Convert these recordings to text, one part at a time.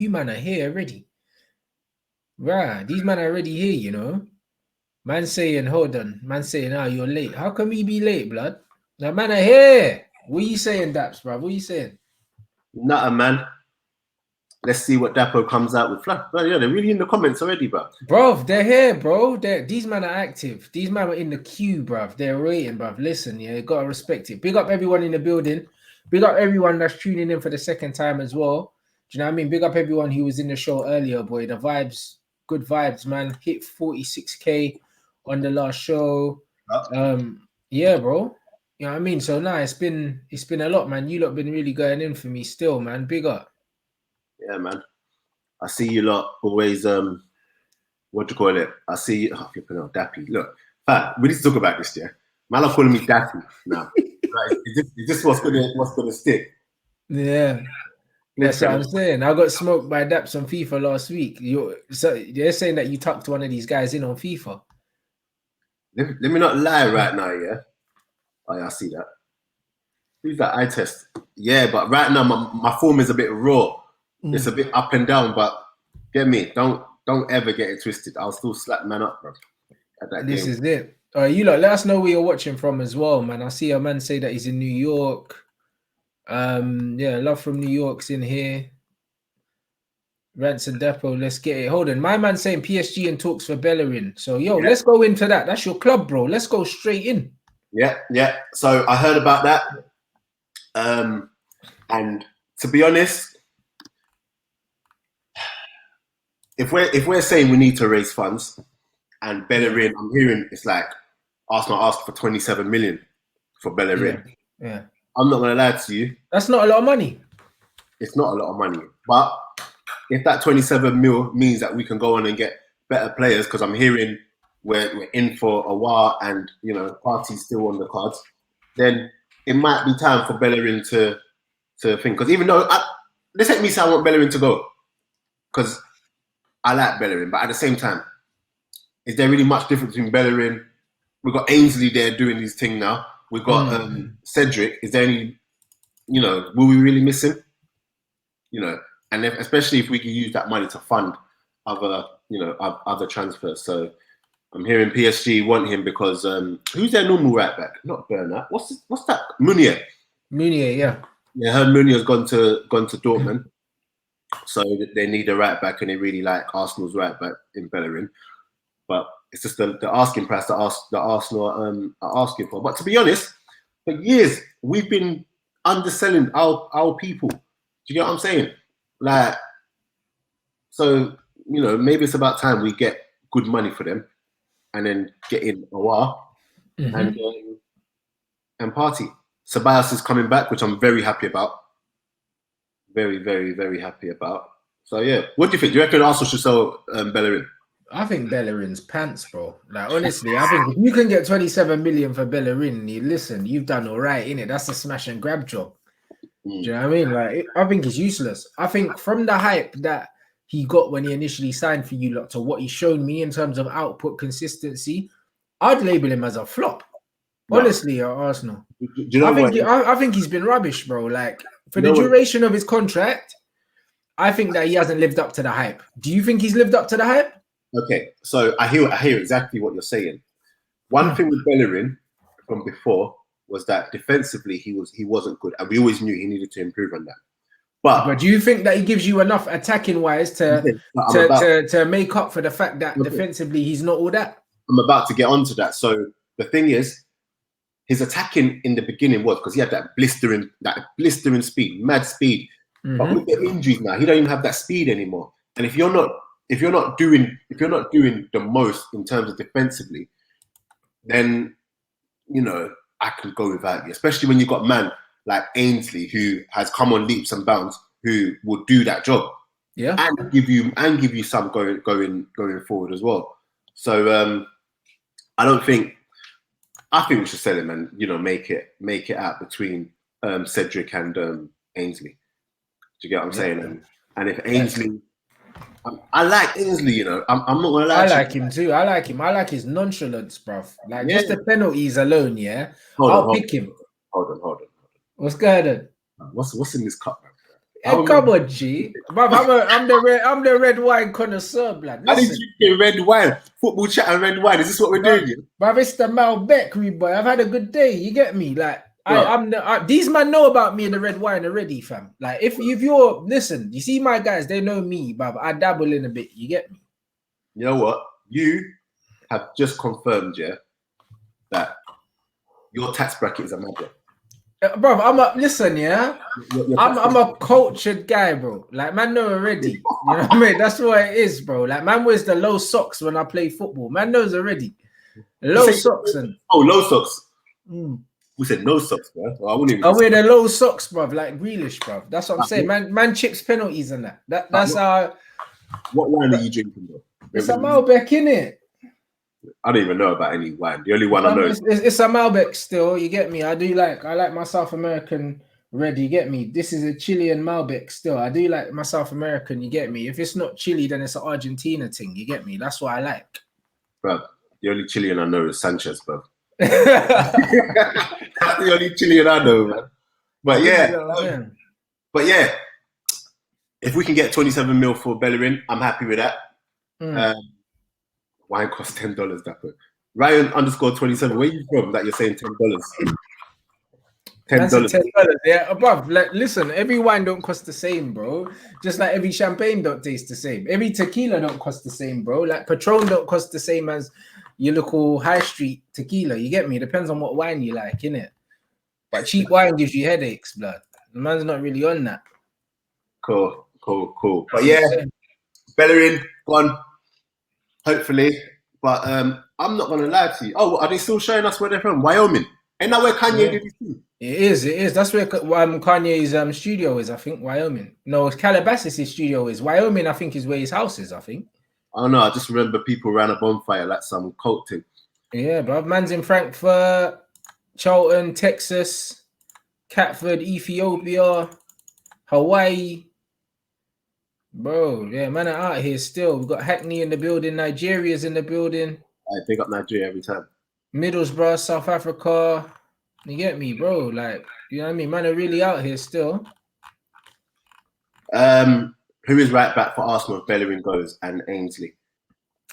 You man are here already. Right, these man are already here, you know. Man saying, hold on. Man saying, you're late. How can we be late, blood? Now, man are here. What you saying, Daps, bro? What you saying? Nutter, man. Let's see what Dapo comes out with. But yeah, they're really in the comments already, bro. Bro, they're here, bro. These men are active. These men are in the queue, bruv. They're waiting, bruv. Listen, yeah, you gotta respect it. Big up everyone in the building. Big up everyone that's tuning in for the second time as well. Do you know what I mean? Big up everyone who was in the show earlier, boy. The vibes, good vibes, man. Hit 46K on the last show. Yeah, bro. You know what I mean? So now it's been a lot, man. You lot been really going in for me still, man. Big up. Yeah, man. I see you lot always. What do you call it? I see you. Oh, flipping out, Dappy. Look, we need to talk about this. Yeah, man, are calling me Dappy now. Right? Is this what's gonna stick? Yeah. That's what I'm saying. I got smoked by Daps on FIFA last week. So they're saying that you tucked one of these guys in on FIFA. Let me not lie right now, yeah. Oh yeah, I see that. Who's that eye test? Yeah, but right now my form is a bit raw. It's a bit up and down, but get me. Don't ever get it twisted. I'll still slap man up, bro. This is it. All right, you lot, let us know where you're watching from as well, man. I see a man say that he's in New York. Yeah, love from New York's in here. Rants and Depot, let's get it. Hold on, my man saying PSG and talks for Bellerin. So let's go into that. That's your club, bro. Let's go straight in. Yeah. So I heard about that. And to be honest, if we're saying we need to raise funds, and Bellerin, I'm hearing it's like Arsenal asked for 27 million for Bellerin. Yeah. I'm not gonna lie to you. That's not a lot of money. It's not a lot of money, but if that 27 mil means that we can go on and get better players, because I'm hearing we're in for a while and party's still on the cards, then it might be time for Bellerin to think. Because even though let's let me say I want Bellerin to go, because I like Bellerin, but at the same time, is there really much difference between Bellerin? We've got Ainsley there doing his thing now. We've got Cedric. Is there any, will we really miss him? And especially if we can use that money to fund other transfers. So I'm hearing PSG want him because who's their normal right back? Not Bernat. What's that? Meunier. Yeah. Yeah, I heard Meunier's gone to Dortmund. So they need a right back, and they really like Arsenal's right back in Bellerin. But it's just the asking price that Arsenal are asking for. But to be honest, for years we've been underselling our people. Do you get what I'm saying? Like, so maybe it's about time we get good money for them, and then get in a while and party. Ceballos is coming back, which I'm very happy about. Very, very, very happy about. So yeah, what do you think? Do you reckon Arsenal should sell Bellerin? I think Bellerin's pants, bro. Like, honestly, I think if you can get 27 million for Bellerin, you've done all right, innit? That's a smash and grab job. Do you know what I mean? Like, I think he's useless. I think from the hype that he got when he initially signed for you lot to what he's shown me in terms of output consistency, I'd label him as a flop. Honestly, at Arsenal. I think he's been rubbish, bro. Like, for the duration of his contract, I think that he hasn't lived up to the hype. Do you think he's lived up to the hype? Okay, so I hear exactly what you're saying. One thing with Bellerin from before was that defensively he wasn't good, and we always knew he needed to improve on that. But do you think that he gives you enough attacking wise to make up for the fact that defensively he's not all that? I'm about to get onto that. So the thing is, his attacking in the beginning was because he had that blistering speed, mad speed. But with the injuries now, he don't even have that speed anymore. And if you're not doing the most in terms of defensively, then I can go without you. Especially when you've got man like Ainsley who has come on leaps and bounds, who will do that job. Yeah. And give you some going forward as well. So I think we should sell him and make it out between Cedric and Ainsley. Do you get what I'm saying? And if Ainsley, I like Ainsley. I'm not gonna lie. I like him too. I like him. I like his nonchalance, bruv. Like just the penalties alone. Yeah, I'll pick him. Hold on. What's going on? What's in this cup, man? Hey, come on, G. Bruv, I'm the red wine connoisseur, blood. I Listen. didn't drink red wine. Football chat and red wine. Is this what we're doing here? Bruv, it's the Malbec, boy. I've had a good day. You get me? Like, Bruh. these man know about me and the red wine already, fam. Like, if you're listen, you see my guys, they know me, bruv. I dabble in a bit. You get me? You know what? You have just confirmed, yeah, that your tax bracket is a magic. Bro, listen, yeah. I'm a cultured guy, bro. Like, man know already. You know what I mean? That's what it is, bro. Like, man wears the low socks when I play football. Man knows already. Low socks and low socks. We said no socks, bro. Well, I wear the low socks, bro, like Grealish, bro. That's what I'm saying. Man chips penalties and that. That's how. What wine are you drinking, bro? It's a Malbec, innit? I don't even know about any wine. The only one I know it's a Malbec still. You get me? I like my South American red. You get me? This is a Chilean Malbec still. I do like my South American. You get me? If it's not Chile, then it's an Argentina thing. You get me? That's what I like. Bro, the only Chilean I know is Sanchez, bro. That's the only Chilean I know, man. But yeah, if we can get 27 mil for Bellerin, I'm happy with that. Wine costs $10, Dapper. Ryan_27. Where are you from that you're saying $10? $10. Yeah, above. Like, listen, every wine don't cost the same, bro. Just like every champagne don't taste the same. Every tequila don't cost the same, bro. Like Patron don't cost the same as your local high street tequila. You get me? It depends on what wine you like, innit? But cheap wine gives you headaches, blood. The man's not really on that. Cool. But yeah, Bellerin gone. Hopefully, but I'm not gonna lie to you. Oh, are they still showing us where they're from? Wyoming. Ain't that where Kanye did his thing? It is. That's where Kanye's studio is. I think Wyoming. No, it's Calabasas' studio is. Wyoming, I think, is where his house is. I think. I don't know. I just remember people ran a bonfire like some cult thing. Yeah, bro. Man's in Frankfurt, Charlton, Texas, Catford, Ethiopia, Hawaii. Bro, yeah, man are out here still. We've got Hackney in the building. Nigeria's in the building. I pick up Nigeria every time. Middlesbrough, South Africa. You get me, bro? Like, you know what I mean? Man are really out here still. Who is right back for Arsenal if Bellerin goes and Ainsley?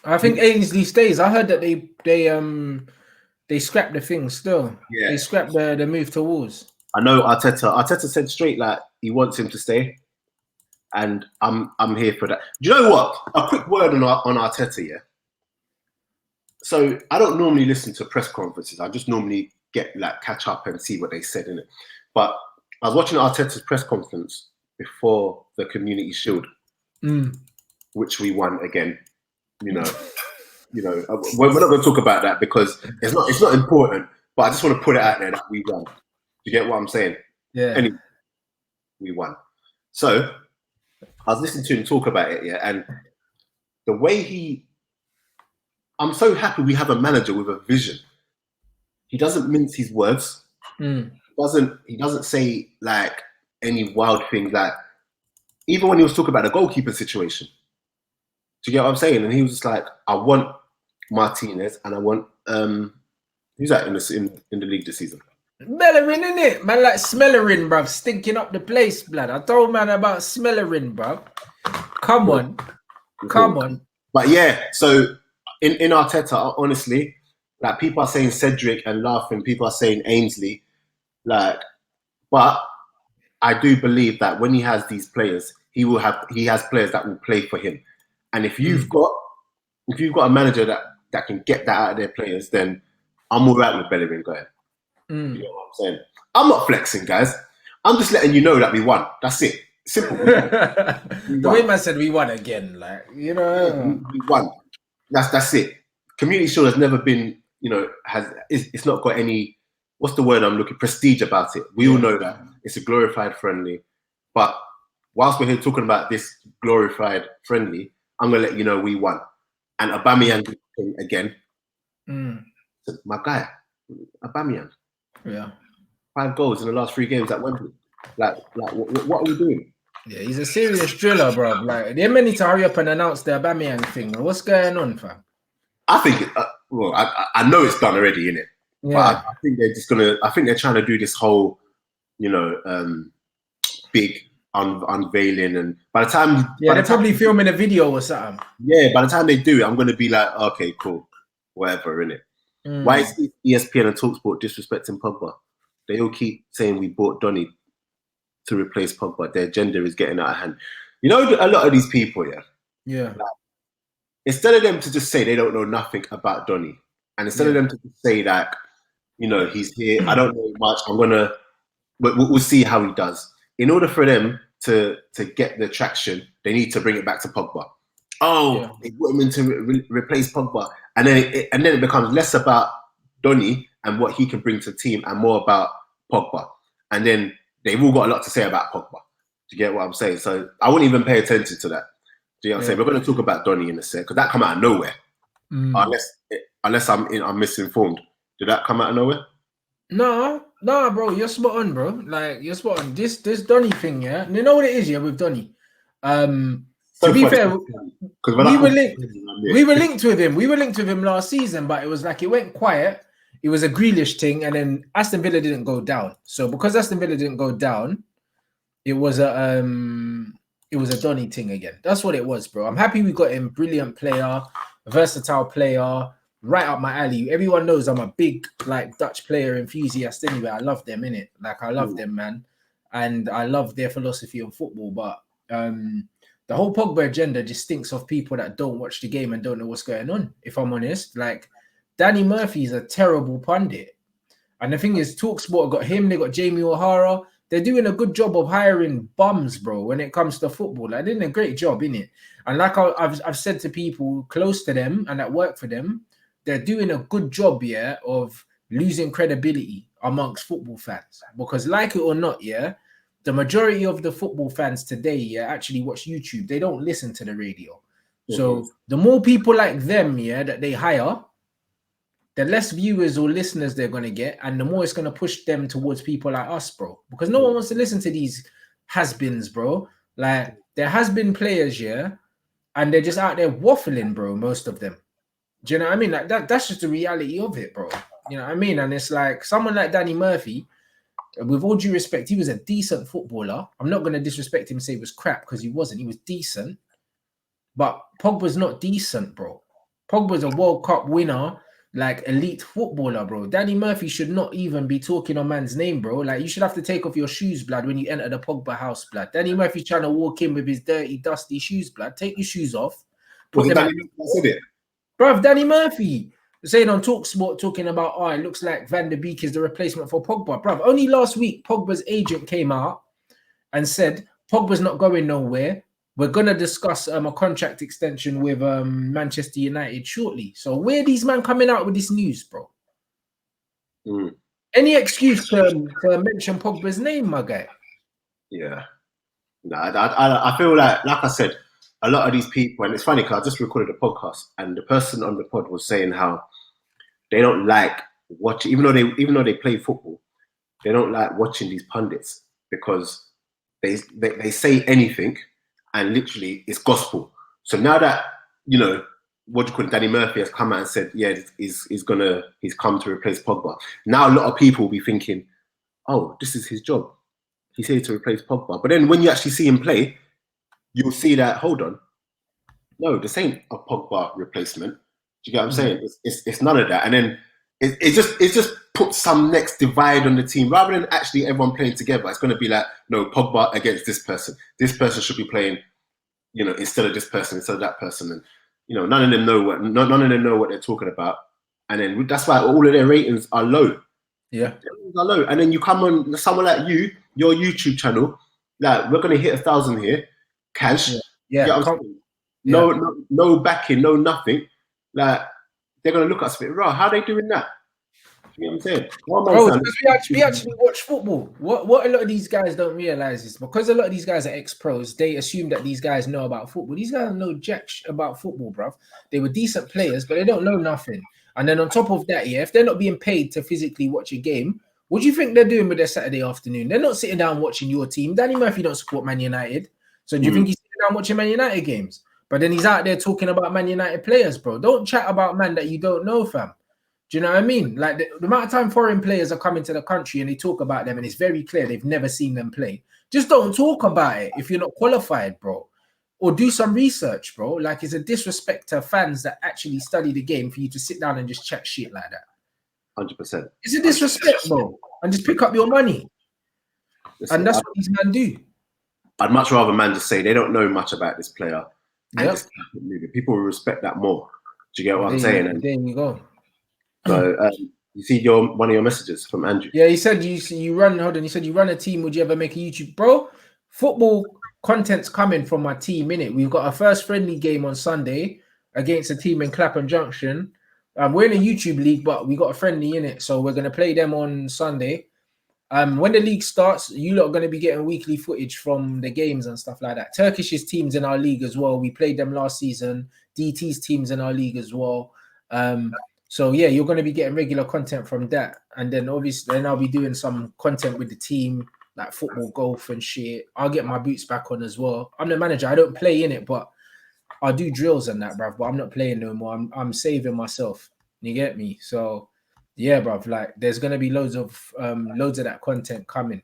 I think Ainsley stays. I heard that they scrapped the thing still. Yeah. They scrapped the move to Wolves. I know Arteta said straight like he wants him to stay. And I'm here for that. Do you know what? A quick word on Arteta, yeah. So I don't normally listen to press conferences. I just normally catch up and see what they said in it. But I was watching Arteta's press conference before the Community Shield, which we won again. You know, we're not going to talk about that because it's not important. But I just want to put it out there that we won. Do you get what I'm saying? Yeah. Anyway, we won. So I was listening to him talk about it, yeah, and the way I'm so happy we have a manager with a vision. He doesn't mince his words. He doesn't say like any wild things. Like even when he was talking about the goalkeeper situation, do you get what I'm saying? And he was just like, I want Martinez and I want who's that in the league this season? Bellerin, innit? Man like Smellerin, bruv, stinking up the place, blood. I told man about Smellerin, bruv. Come on. But yeah, so in Arteta, honestly, like people are saying Cedric and laughing, people are saying Ainsley, like, but I do believe that when he has these players, he has players that will play for him. And if you've got a manager that can get that out of their players, then I'm all right with Bellerin going. You know what I'm saying? I'm not flexing, guys. I'm just letting you know that we won. That's it. Simple. The way man said we won again, like, you know. We won. That's it. Community Shield has never been, it's not got any, what's the word I'm looking, prestige about it. We all know that. It's a glorified friendly. But whilst we're here talking about this glorified friendly, I'm going to let you know we won. And Aubameyang again. My guy, Aubameyang. Yeah. 5 goals in the last 3 games at Wembley. Like, what are we doing? Yeah, he's a serious driller, bro. Like, they need to hurry up and announce the Aubameyang thing. What's going on, fam? I think, I know it's done already, innit? Yeah. But I think they're just I think they're trying to do this whole, big unveiling, and by the time they're probably filming a video or something. Yeah, by the time they do it, I'm going to be like, okay, cool, whatever, innit? Why is ESPN and TalkSport disrespecting Pogba? They all keep saying we bought Donny to replace Pogba. Their agenda is getting out of hand. You know, a lot of these people, like, instead of them to just say they don't know nothing about Donny, and instead of them to say that, you know, he's here, I don't know much, we'll see how he does. In order for them to get the traction, they need to bring it back to Pogba. They put him in to replace Pogba, and then it becomes less about Donny and what he can bring to the team, and more about Pogba. And then they've all got a lot to say about Pogba. Do you get what I'm saying? So I wouldn't even pay attention to that. Do you know what I'm saying? We're going to talk about Donny in a sec, because that come out of nowhere. Unless I'm misinformed. Did that come out of nowhere? No, bro, you're spot on, bro. Like, you're spot on. This Donny thing, yeah. You know what it is, with Donny. To be fair, we were linked with him. We were linked with him last season, but it was like it went quiet. It was a Grealish thing, and then Aston Villa didn't go down. So because Aston Villa didn't go down, it was a Donny thing again. That's what it was, bro. I'm happy we got him. Brilliant player, versatile player, right up my alley. Everyone knows I'm a big Dutch player enthusiast anyway. I love them, innit? Like, I love them, man, and I love their philosophy on football. But the whole Pogba agenda just stinks of people that don't watch the game and don't know what's going on. If I'm honest, like, Danny Murphy is a terrible pundit, and the thing is, TalkSport got him. They got Jamie O'Hara. They're doing a good job of hiring bums, bro, when it comes to football. They're doing a great job, innit? And like I've said to people close to them and that work for them, they're doing a good job, of losing credibility amongst football fans. Because like it or not, the majority of the football fans today, actually watch YouTube. They don't listen to the radio. So the more people like them, that they hire, the less viewers or listeners they're going to get, and the more it's going to push them towards people like us, bro. Because no one wants to listen to these has-beens, bro. Like, there has been players, and they're just out there waffling, bro, most of them. Do you know what I mean? Like, that's just the reality of it, bro. You know what I mean? And it's like, someone like Danny Murphy, with all due respect, he was a decent footballer. I'm not going to disrespect him and say he was crap, because he wasn't. He was decent. But Pogba's not decent, bro. Pogba's a World Cup winner, like, elite footballer, bro. Danny Murphy should not even be talking on man's name, bro. Like, you should have to take off your shoes, blood, when you enter the Pogba house, blood. Danny Murphy's trying to walk in with his dirty, dusty shoes, blood. Take your shoes off. Put them Bruv, Danny Murphy saying on TalkSport, talking about, it looks like Van der Beek is the replacement for Pogba. Bruv, only last week, Pogba's agent came out and said, Pogba's not going nowhere. We're going to discuss a contract extension with Manchester United shortly. So where are these men coming out with this news, bro? Any excuse to mention Pogba's name, my guy? Yeah. No, I feel like I said, a lot of these people, and it's funny because I just recorded a podcast, and the person on the pod was saying how they don't like watching, even though they play football, they don't like watching these pundits because they say anything, and literally it's gospel. So now that, you know, Danny Murphy has come out and said, he's come to replace Pogba. Now a lot of people will be thinking, oh, this is his job. He's here to replace Pogba. But then when you actually see him play, you'll see that, hold on, no, this ain't a Pogba replacement. Do you get what I'm saying? It's none of that. And then it just puts some next divide on the team. Rather than actually everyone playing together, it's going to be like, no, Pogba against this person. This person should be playing, you know, instead of this person, instead of that person. And, you know, none of them know what they're talking about. And then that's why all of their ratings are low. Yeah. Their ratings are low. And then you come on, someone like you, your YouTube channel, like, we're going to hit 1,000 here. Cash. Yeah. No backing, no nothing. Like, they're gonna look at us a bit raw. How are they doing that? You know what I'm saying? Because we actually watch football. What a lot of these guys don't realize is because a lot of these guys are ex-pros, they assume that these guys know about football. These guys don't know jack about football, bruv. They were decent players, but they don't know nothing. And then on top of that, if they're not being paid to physically watch a game, what do you think they're doing with their Saturday afternoon? They're not sitting down watching your team. Danny Murphy don't support Man United. So do you think he's sitting down watching Man United games? But then he's out there talking about Man United players, bro. Don't chat about man that you don't know, fam. Do you know what I mean? Like, the amount of time foreign players are coming to the country and they talk about them, and it's very clear they've never seen them play. Just don't talk about it if you're not qualified, bro. Or do some research, bro. Like, it's a disrespect to fans that actually study the game for you to sit down and just chat shit like that. 100%. It's a disrespect, bro. And just pick up your money. Listen, and that's what these men do. I'd much rather man just say they don't know much about this player. And Yep. just keep it moving. People will respect that more. Do you get what I'm saying? And there you go. so you see one of your messages from Andrew. Yeah, he said you run. Hold on, he said you run a team. Would you ever make a YouTube, bro? Football content's coming from my team, innit? We've got our first friendly game on Sunday against a team in Clapham Junction. We're in a YouTube league, but we got a friendly in it, so we're gonna play them on Sunday. When the league starts, you lot are going to be getting weekly footage from the games and stuff like that. Turkish's teams in our league as well. We played them last season. DT's teams in our league as well. So yeah, you're going to be getting regular content from that. And then obviously, then I'll be doing some content with the team, like football, golf and shit. I'll get my boots back on as well. I'm the manager. I don't play in it, but I'll do drills and that, bruv. But I'm not playing no more. I'm saving myself. You get me? So yeah, bruv, like there's gonna be loads of that content coming.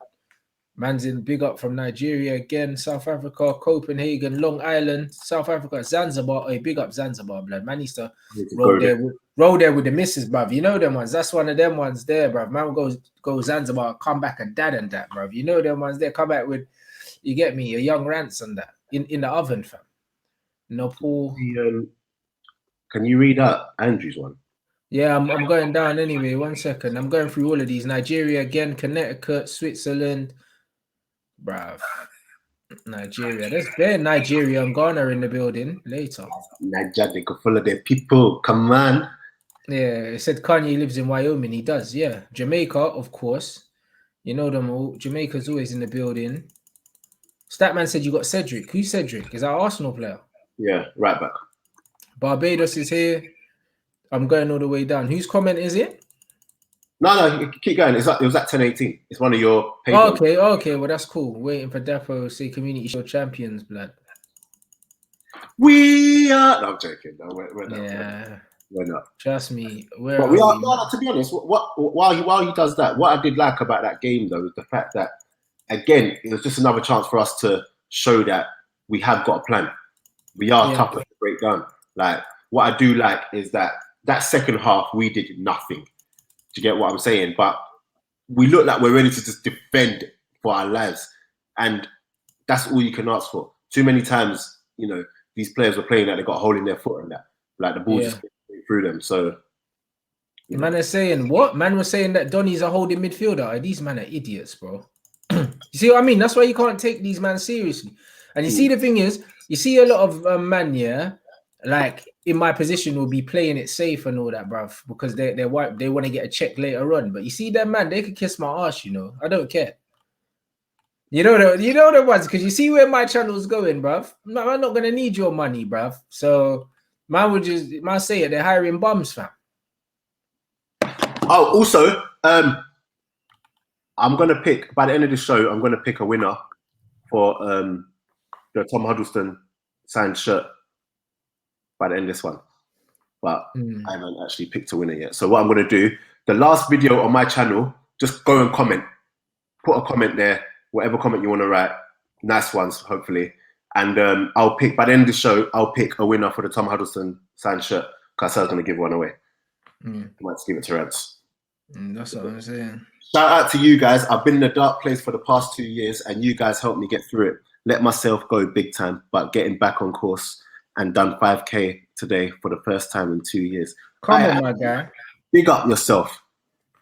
Man's in big up from Nigeria again, South Africa, Copenhagen, Long Island, South Africa, Zanzibar. Hey, big up Zanzibar, blood. Man needs to roll there with the missus, bruv. You know them ones. That's one of them ones there, bruv. Man go Zanzibar, come back a dad and that, bruv. You know them ones there. Come back with, you get me, a young Rants and that in the oven, fam. No pool. Can you read out Andrew's one? Yeah, I'm going down anyway. 1 second. I'm going through all of these. Nigeria again, Connecticut, Switzerland. Bruv. Nigeria. There's bare Nigeria and Ghana in the building later. Nigeria, they could follow their people. Come on. Yeah, it said Kanye lives in Wyoming. He does, yeah. Jamaica, of course. You know them all. Jamaica's always in the building. Statman said you got Cedric. Who's Cedric? Is that Arsenal player? Yeah, right back. Barbados is here. I'm going all the way down. Whose comment is it? No, keep going. It was at 10:18. It's one of your pages. Okay. Well, that's cool. Waiting for Dapo to say community show champions, blood. We are. No, I'm joking. No, we're not. Yeah. We're not. Trust me. But we are. No, to be honest, while he does that, what I did like about that game though is the fact that again it was just another chance for us to show that we have got a plan. We are tough to break down. Like what I do like is that second half we did nothing. Do you get what I'm saying? But we look like we're ready to just defend for our lives, and that's all you can ask for. Too many times, you know, these players were playing that they got a hole in their foot and that, like the ball just went through them. So, man is saying what? Man was saying that Donny's a holding midfielder. These men are idiots, bro. You see what I mean? That's why you can't take these men seriously. And you see, the thing is, you see a lot of man, like in my position will be playing it safe and all that, bruv, because they want to get a check later on. But you see them, man, they could kiss my ass, you know. I don't care. You know the ones, because you see where my channel's going, bruv. I'm not gonna need your money, bruv. So man say it, they're hiring bums, fam. Oh, also, I'm gonna pick by the end of the show, I'm gonna pick a winner for the Tom Huddleston signed shirt by the end of this one. But I haven't actually picked a winner yet. So what I'm going to do, the last video on my channel, just go and comment. Put a comment there, whatever comment you want to write. Nice ones, hopefully. And I'll pick, by the end of the show, I'll pick a winner for the Tom Huddleston signed shirt. Because I was going to give one away. I might just give it to Rants. That's what I'm saying. Shout out to you guys. I've been in a dark place for the past 2 years and you guys helped me get through it. Let myself go big time, but getting back on course and done 5K today for the first time in 2 years. Come on, my guy. Big up yourself.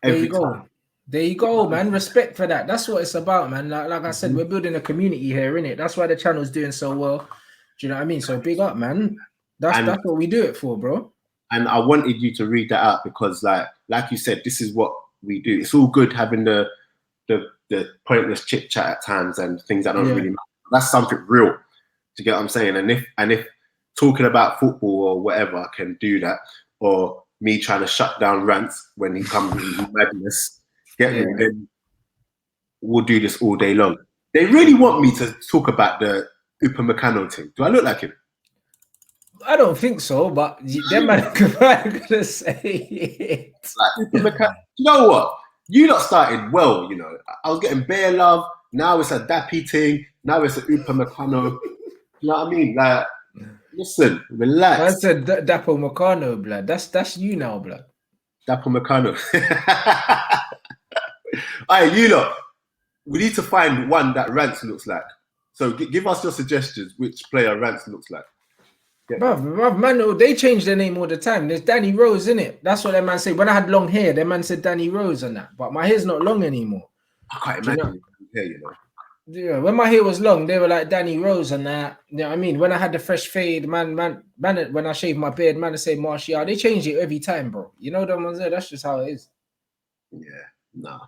There you go. There you go, man. Respect for that. That's what it's about, man. Like I said, we're building a community here, innit? That's why the channel's doing so well. Do you know what I mean? So big up, man. That's what we do it for, bro. And I wanted you to read that out because, like you said, this is what we do. It's all good having the pointless chit chat at times and things that don't really matter. That's something real. Do you get what I'm saying? And if talking about football or whatever can do that, or me trying to shut down Rants when he comes with madness, then we'll do this all day long. They really want me to talk about the Upamecano thing. Do I look like him? I don't think so, but them man are gonna say it. You know what? You lot started well, you know. I was getting bare love. Now it's a Dappy thing. Now it's a Upamecano. You know what I mean? Like, listen, relax. I said Dapo Meccano, blood. That's you now, blood. Upamecano. All right, you lot. We need to find one that Rants looks like. So give us your suggestions. Which player Rants looks like? Bruv, man, they change their name all the time. There's Danny Rose, innit? That's what that man said. When I had long hair, that man said Danny Rose and that. But my hair's not long anymore. I can't imagine hair, you know. Yeah, when my hair was long, they were like Danny Rose and that. You know what I mean? When I had the fresh fade, man, when I shaved my beard, man, I say Martial. They change it every time, bro. You know them ones there? That's just how it is. Yeah, nah.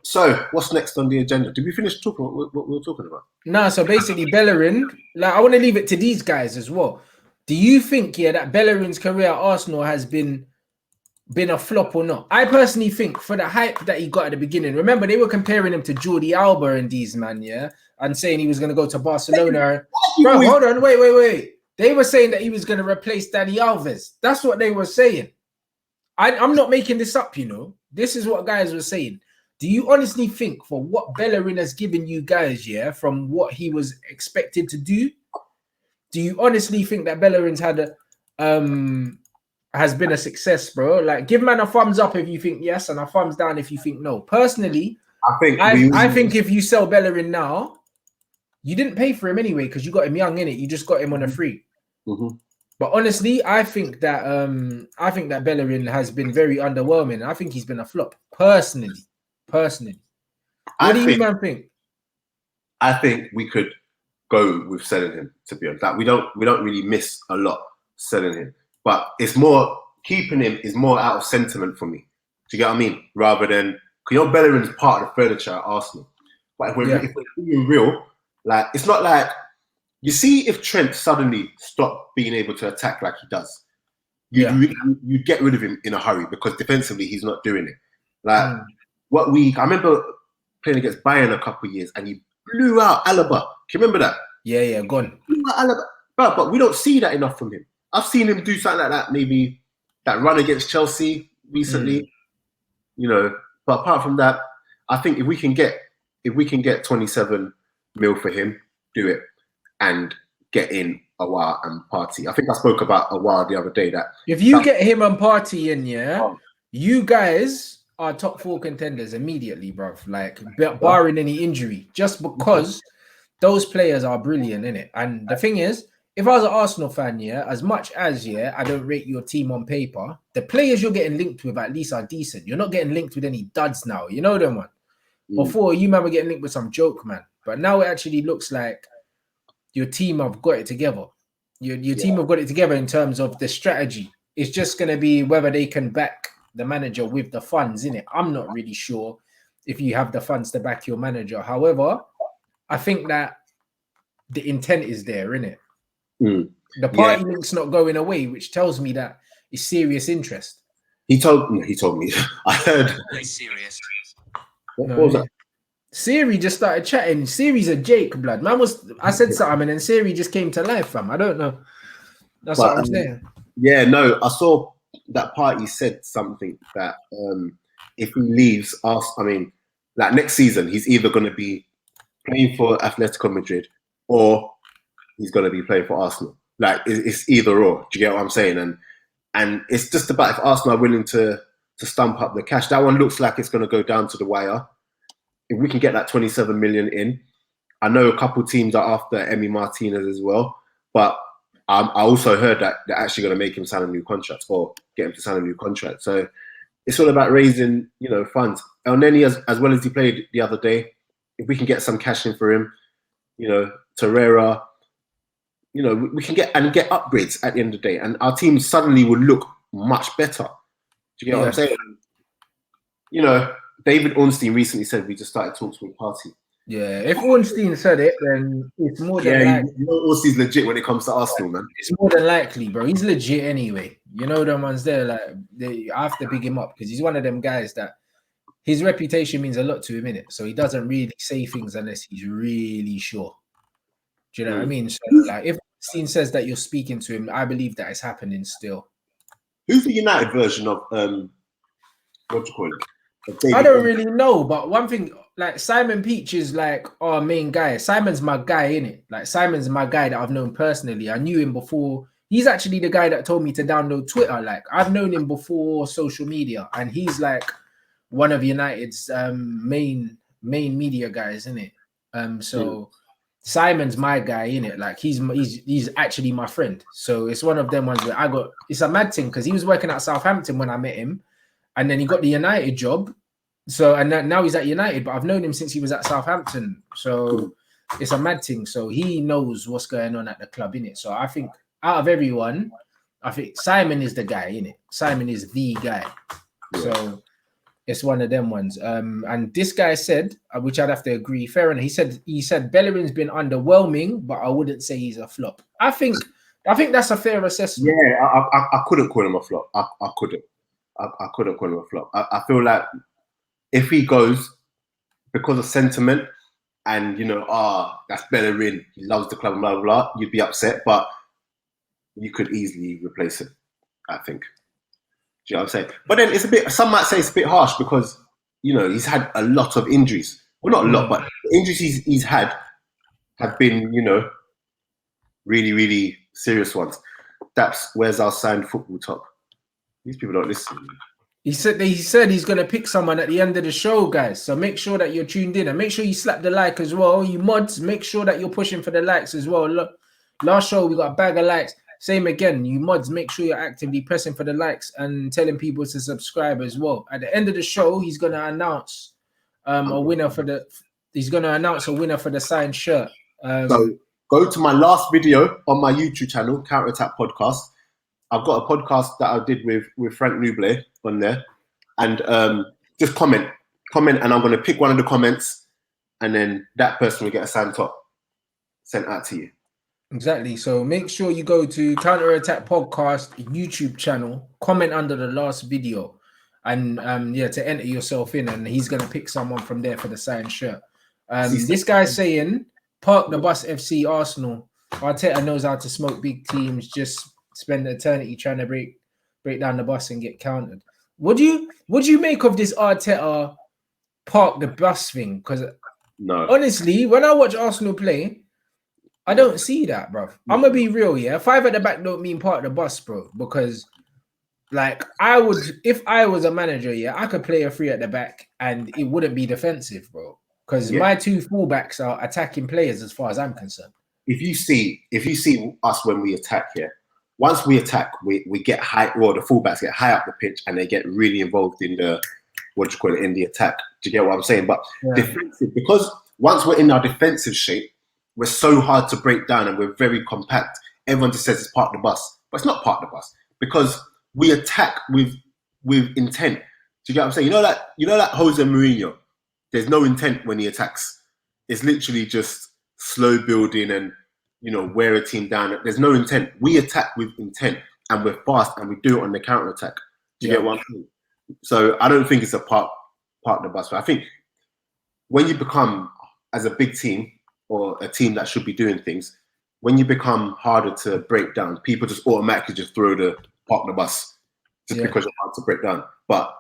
So what's next on the agenda? Did we finish talking what we were talking about? Nah, so basically Bellerin, like I want to leave it to these guys as well. Do you think, that Bellerin's career at Arsenal has been a flop or not? I personally think for the hype that he got at the beginning, remember they were comparing him to Jordi Alba and these man, and saying he was going to go to Barcelona. Bro, hold on, wait. They were saying that he was going to replace Dani Alves. That's what they were saying. I'm not making this up, This is what guys were saying. Do you honestly think for what Bellerin has given you guys, from what he was expected to do, do you honestly think that Bellerin's has been a success, bro? Like, give man a thumbs up if you think yes, and a thumbs down if you think no. Personally, I think if you sell Bellerin now, you didn't pay for him anyway because you got him young, innit? You just got him on a free. Mm-hmm. But honestly, I think that Bellerin has been very underwhelming. I think he's been a flop. Personally. What do you man think? I think we could go with selling him, to be honest. Like, we don't really miss a lot selling him. But it's more, keeping him is more out of sentiment for me. Do you get what I mean? Rather than, because Bellerin's part of the furniture at Arsenal. But if we're being real, like, it's not like, you see if Trent suddenly stopped being able to attack like he does, you get rid of him in a hurry because defensively he's not doing it. Like, I remember playing against Bayern a couple of years and he blew out Alaba. Can you remember that? Yeah, gone. Blew out Alaba. But we don't see that enough from him. I've seen him do something like that, maybe that run against Chelsea recently, But apart from that, I think if we can get 27 mil for him, do it and get in Awar and Partey. I think I spoke about Awar the other day. That if you get him and Partey in, you guys are top 4 contenders immediately, bruv. Like, barring any injury, just because those players are brilliant, innit? And the thing is, if I was an Arsenal fan, as much as I don't rate your team on paper, the players you're getting linked with at least are decent. You're not getting linked with any duds now. You know them, man. Before, you man were getting linked with some joke, man. But now it actually looks like your team have got it together. Your team have got it together in terms of the strategy. It's just going to be whether they can back the manager with the funds, innit? I'm not really sure if you have the funds to back your manager. However, I think that the intent is there, innit? The party link's not going away, which tells me that it's serious interest. He told me. I heard. Serious. What was that? Siri just started chatting. Siri's a Jake, blood. I said something and then Siri just came to life, fam. I don't know. That's what I'm saying. Yeah, no, I saw that party said something that if he leaves us, like next season, he's either going to be playing for Atletico Madrid or he's going to be playing for Arsenal. Like, it's either or. Do you get what I'm saying? And it's just about if Arsenal are willing to stump up the cash. That one looks like it's going to go down to the wire. If we can get that 27 million in, I know a couple teams are after Emi Martinez as well, but I also heard that they're actually going to make him sign a new contract or get him to sign a new contract. So it's all about raising, funds. And then as well as he played the other day, if we can get some cash in for him, Torreira, we can get upgrades at the end of the day, and our team suddenly will look much better. Do you get what I'm saying? David Ornstein recently said we just started talks with Partey. Yeah, if Ornstein said it, then it's more than likely. Ornstein's legit when it comes to Arsenal, man. It's more than likely, bro. He's legit anyway. Them ones there, like, I have to big him up because he's one of them guys that his reputation means a lot to him, innit? So he doesn't really say things unless he's really sure. Do you know what I mean? So, like, if Ornstein says that you're speaking to him, I believe that is happening still. Who's the United version of what do you call it? I don't really know, but one thing, like Simon Peach is like our main guy. Simon's my guy, innit? Like Simon's my guy that I've known personally. I knew him before. He's actually the guy that told me to download Twitter. Like I've known him before social media, and he's like one of United's main media guys, innit? So Simon's my guy, innit? Like he's actually my friend. So it's one of them ones where it's a mad thing because he was working at Southampton when I met him, and then he got the United job. So and now he's at United, but I've known him since he was at Southampton. So it's a mad thing. So he knows what's going on at the club, innit? So I think out of everyone, I think Simon is the guy, innit? Simon is the guy. So it's one of them ones. And this guy said, which I'd have to agree, fair enough. He said Bellerin's been underwhelming, but I wouldn't say he's a flop. I think that's a fair assessment. Yeah, I couldn't call him a flop. I couldn't. I couldn't call him a flop. I feel like if he goes because of sentiment and that's Bellerin, he loves the club, blah, blah, blah, you'd be upset, but you could easily replace him, I think. Do you know what I'm saying? But then some might say it's a bit harsh because, he's had a lot of injuries. Well, not a lot, but the injuries he's had have been, really, really serious ones. Daps, where's our signed football top? These people don't listen. He said he's going to pick someone at the end of the show, guys. So make sure that you're tuned in and make sure you slap the like as well. You mods, make sure that you're pushing for the likes as well. Look, last show, we got a bag of likes. Same again, you mods, make sure you're actively pressing for the likes and telling people to subscribe as well. At the end of the show, he's going to announce a winner for the signed shirt. So go to my last video on my YouTube channel, Counter Attack Podcast. I've got a podcast that I did with Frank Nuble on there, and just comment, and I'm going to pick one of the comments, and then that person will get a signed top sent out to you. Exactly. So make sure you go to Counter Attack Podcast YouTube channel, comment under the last video, and to enter yourself in, and he's going to pick someone from there for the signed shirt. This guy's saying, "Park the bus, FC Arsenal. Arteta knows how to smoke big teams. Just spend eternity trying to break down the bus and get countered." What do you make of this Arteta park the bus thing? Because honestly, when I watch Arsenal play, I don't see that, bro. I'm gonna be real, yeah. 5 at the back don't mean park the bus, bro. Because like if I was a manager, yeah, I could play a 3 at the back and it wouldn't be defensive, bro. Because my 2 fullbacks are attacking players as far as I'm concerned. If you see us when we attack here, once we attack, we get high, or the fullbacks get high up the pitch and they get really involved in in the attack. Do you get what I'm saying? But defensive, because once we're in our defensive shape, we're so hard to break down and we're very compact. Everyone just says it's park the bus, but it's not park the bus because we attack with intent. Do you get what I'm saying? You know that Jose Mourinho, there's no intent when he attacks. It's literally just slow building and wear a team down. There's no intent. We attack with intent and we're fast and we do it on the counter attack. Do you get what I'm saying? So I don't think it's a park the bus. But I think when you become, as a big team or a team that should be doing things, when you become harder to break down, people just automatically just throw the park the bus just because you're hard to break down. But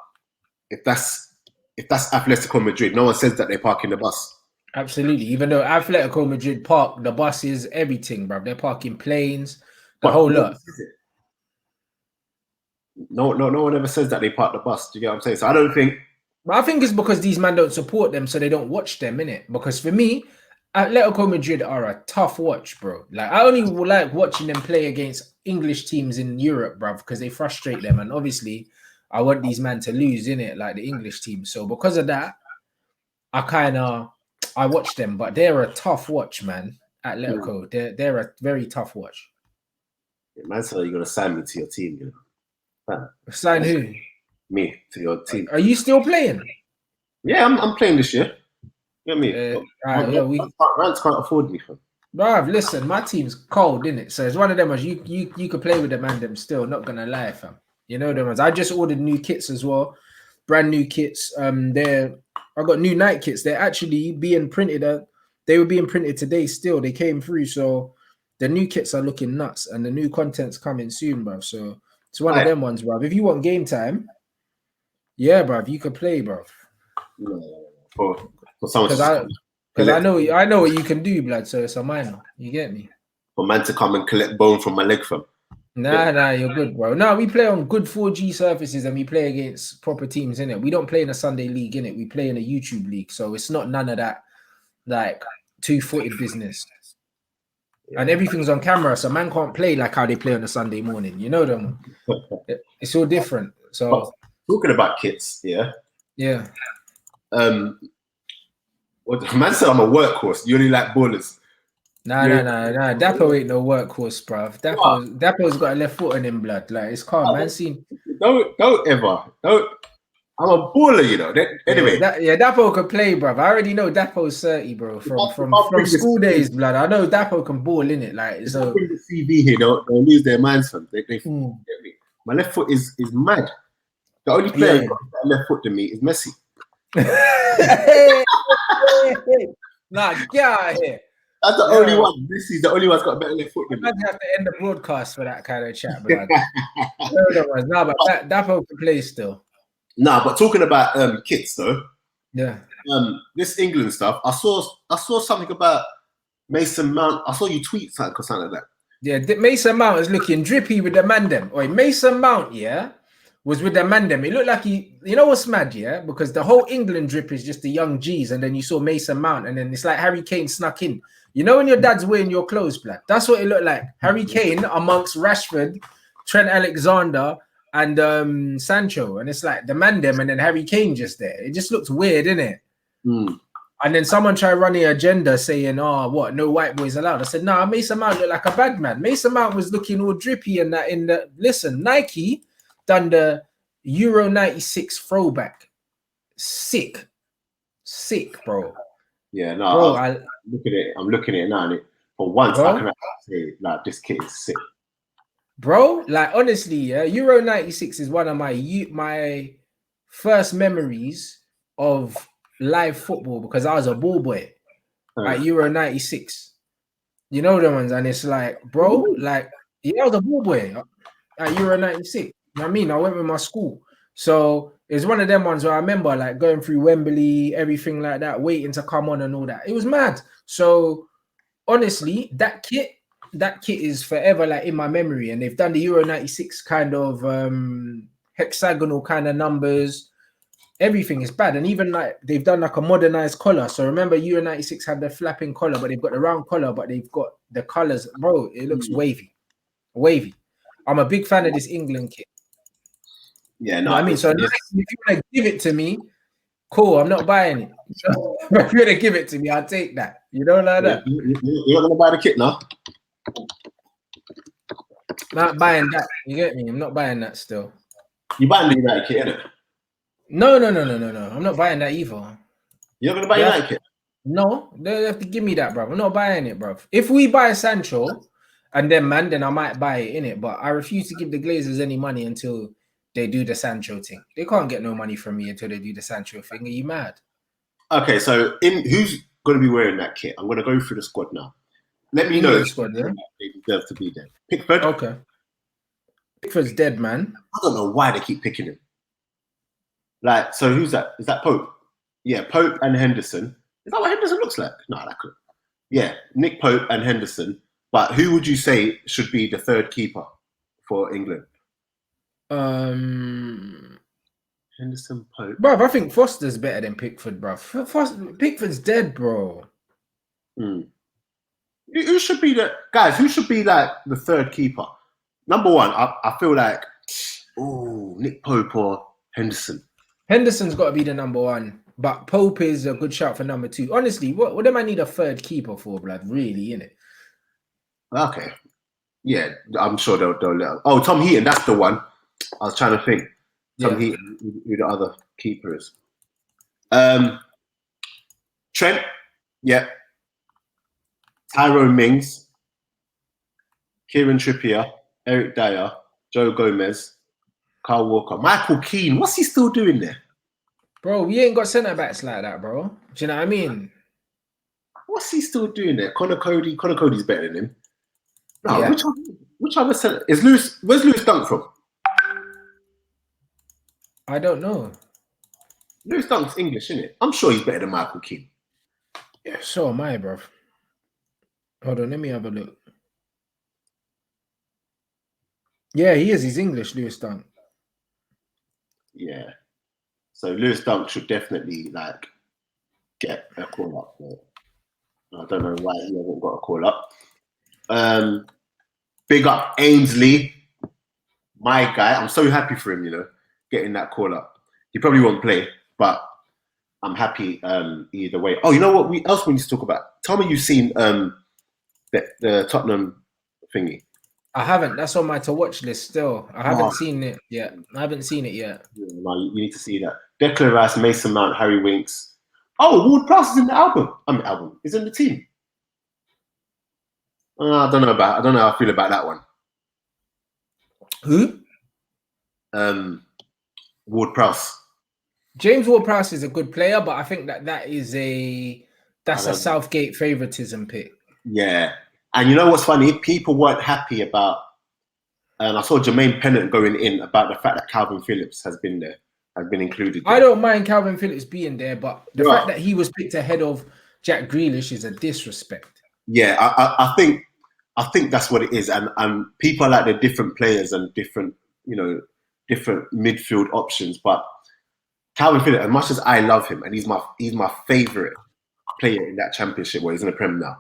if that's Atletico Madrid, no one says that they're parking the bus. Absolutely. Even though Atletico Madrid park the bus is everything, bro. They're parking planes, the whole lot. No one ever says that they park the bus. Do you get what I'm saying? So I don't think. But I think it's because these men don't support them, so they don't watch them, innit? Because for me, Atletico Madrid are a tough watch, bro. Like I only like watching them play against English teams in Europe, bro, because they frustrate them. And obviously, I want these men to lose, innit? Like the English team. So because of that, I watch them, but they're a tough watch, man. Atletico, they're a very tough watch. Man, so you're gonna sign me to your team, Sign who? Me to your team. Are you still playing? Yeah, I'm playing this year. You know what I mean? Rants can't afford me, fam. Bruv, listen, my team's cold, innit? So it's one of them as you could play with them and them still, not gonna lie, fam. You know them ones. I just ordered new kits as well, brand new kits. I got new night kits. They're actually being printed. They were being printed today. Still, they came through. So the new kits are looking nuts, and the new content's coming soon, bruv. So it's one of them ones, bruv. If you want game time, Yeah, bruv, you could play, bruv. For someone because I know what you can do, blood. So it's a minor. You get me? For man to come and collect bone from my leg, fam. Nah, you're good, bro. No, we play on good 4G surfaces and we play against proper teams, innit? We don't play in a Sunday league, innit? We play in a YouTube league. So it's not none of that, like, two-footed business. Yeah. And everything's on camera, so man can't play like how they play on a Sunday morning. You know them? It's all different. So but talking about kits, yeah? Yeah. Man said I'm a workhorse. You only like ballers. Nah. Dapo ain't no workhorse, bruv. Dapo's got a left foot on him, blood. Like, it's calm, man. Don't ever. I'm a baller, you know. Anyway. Dapo can play, bruv. I already know Dapo's 30, bro. From school days, blood. I know Dapo can ball, innit? Like, so. Bring the CV here, they'll lose their minds, fam. My left foot is mad. The only player who's got a left foot than me is Messi. Nah, get out of here. That's the only one. Messi's the only one that's got a better left foot than me. I'd have to end the broadcast for that kind of chat, blood. But Dapo can play still. Nah, but talking about kits though. Yeah. This England stuff, I saw something about Mason Mount. I saw you tweet something or something like that. Yeah, Mason Mount is looking drippy with the mandem. Oi, Mason Mount, was with the mandem. It looked like you know what's mad, because the whole England drip is just the young G's, and then you saw Mason Mount, and then it's like Harry Kane snuck in. You know when your dad's wearing your clothes, blood? That's what it looked like. Harry Kane amongst Rashford, Trent Alexander, and Sancho, and it's like the mandem, and then Harry Kane just there. It just looks weird, innit? And then someone tried running an agenda saying, "Oh, what? No white boys allowed." I said, "Nah, Mason Mount looked like a bad man. Mason Mount was looking all drippy and that. Listen, Nike done the Euro '96 throwback. Sick, bro. Yeah, no, bro. I'm looking at it now, and for once I can say like this kid is sick, bro. Like honestly, Euro '96 is one of my first memories of live football because I was a ball boy at Euro '96. You know the ones, and it's like, bro, like I was a ball boy at Euro '96. You know what I mean? I went with my school, so it's one of them ones where I remember like going through Wembley, everything like that, waiting to come on and all that. It was mad. So honestly, that kit is forever like in my memory, and they've done the Euro '96 kind of hexagonal kind of numbers. Everything is bad, and even like they've done like a modernized collar. So remember, Euro '96 had the flapping collar, but they've got the round collar, but they've got the colors, bro. It looks wavy. I'm a big fan of this England kit. Yeah, no, you know I mean, so if you want to give it to me, cool. I'm not buying it. If you're gonna give it to me, I'll take that. You know, like that. You're not gonna buy the kit now. Not buying that. You get me? I'm not buying that still. You buying the United kit, innit? No. I'm not buying that either. You're not gonna buy United kit? No, they have to give me that, bro. I'm not buying it, bro. If we buy Sancho and then I might buy it in it. But I refuse to give the Glazers any money until they do the Sancho thing. They can't get no money from me until they do the Sancho thing. Are you mad? Okay, so who's gonna be wearing that kit? I'm gonna go through the squad now. Let me know the squad, yeah? They deserve to be there. Pickford. Okay. Pickford's dead, man. I don't know why they keep picking him. Like, so who's that? Is that Pope? Yeah, Pope and Henderson. Is that what Henderson looks like? No, that could. Yeah, Nick Pope and Henderson. But who would you say should be the third keeper for England? Henderson, Pope. Bro, I think Foster's better than Pickford, bro. Pickford's dead, bro. Who should be who should be like the third keeper? Number one, I feel like, Nick Pope or Henderson. Henderson's got to be the number one, but Pope is a good shout for number two. Honestly, what do I need a third keeper for, blood? Really, innit? Okay. Yeah, I'm sure they'll let. Oh, Tom Heaton, that's the one. I was trying to think. Tom Heaton, who the other keeper is. Trent, yeah. Tyrone Mings, Kieran Trippier, Eric Dyer, Joe Gomez, Kyle Walker, Michael Keane. What's he still doing there? Bro, we ain't got centre backs like that, bro. Do you know what I mean? What's he still doing there? Connor Cody's better than him. No, yeah. Which other centre is Lewis? Where's Lewis Dunk from? I don't know. Lewis Dunk's English, isn't it? I'm sure he's better than Michael Keane. Yeah, so am I, bro. Hold on, let me have a look. Yeah, he is. He's English, Lewis Dunk. Yeah. So Lewis Dunk should definitely like get a call up. But I don't know why he hasn't got a call up. Big up Ainsley, my guy. I'm so happy for him, getting that call up. He probably won't play, but I'm happy either way. Oh, you know what else we need to talk about? Tell me you've seen the Tottenham thingy. I haven't. That's on my to watch list still. I haven't seen it yet. Yeah, no, you need to see that. Declan Rice, Mason Mount, Harry Winks. Oh, Ward-Prowse is in the album. He's in the team. I don't know how I feel about that one. Who? Ward-Prowse. James Ward-Prowse is a good player, but I think that's a Southgate favoritism pick. Yeah. And you know what's funny? People weren't happy about, I saw Jermaine Pennant going in about the fact that Calvin Phillips has been included there. I don't mind Calvin Phillips being there, but the fact that he was picked ahead of Jack Grealish is a disrespect. Yeah, I think that's what it is. And people like the different players and different midfield options. But Calvin Phillips, as much as I love him, and he's my favourite player in that championship where he's in the Prem now.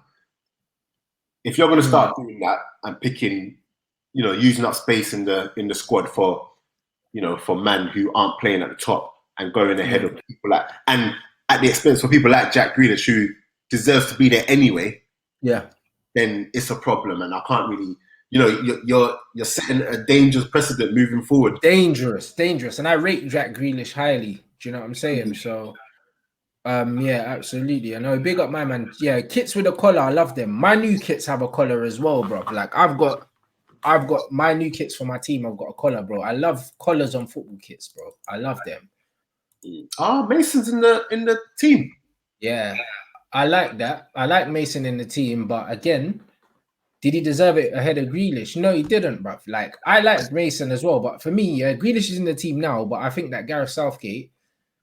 If you're going to start doing that and picking, using up space in the squad for men who aren't playing at the top and going ahead of people and at the expense for people like Jack Grealish who deserves to be there anyway, then it's a problem. And I can't really, you're setting a dangerous precedent moving forward. Dangerous. And I rate Jack Grealish highly. Do you know what I'm saying? So. Yeah, absolutely. I know. Big up my man. Yeah, kits with a collar. I love them. My new kits have a collar as well, bro. Like I've got my new kits for my team. I've got a collar, bro. I love collars on football kits, bro. I love them. Mason's in the team. Yeah, I like that. I like Mason in the team, but again, did he deserve it ahead of Grealish? No, he didn't, bro. Like I like Mason as well, but for me, Grealish is in the team now. But I think that Gareth Southgate.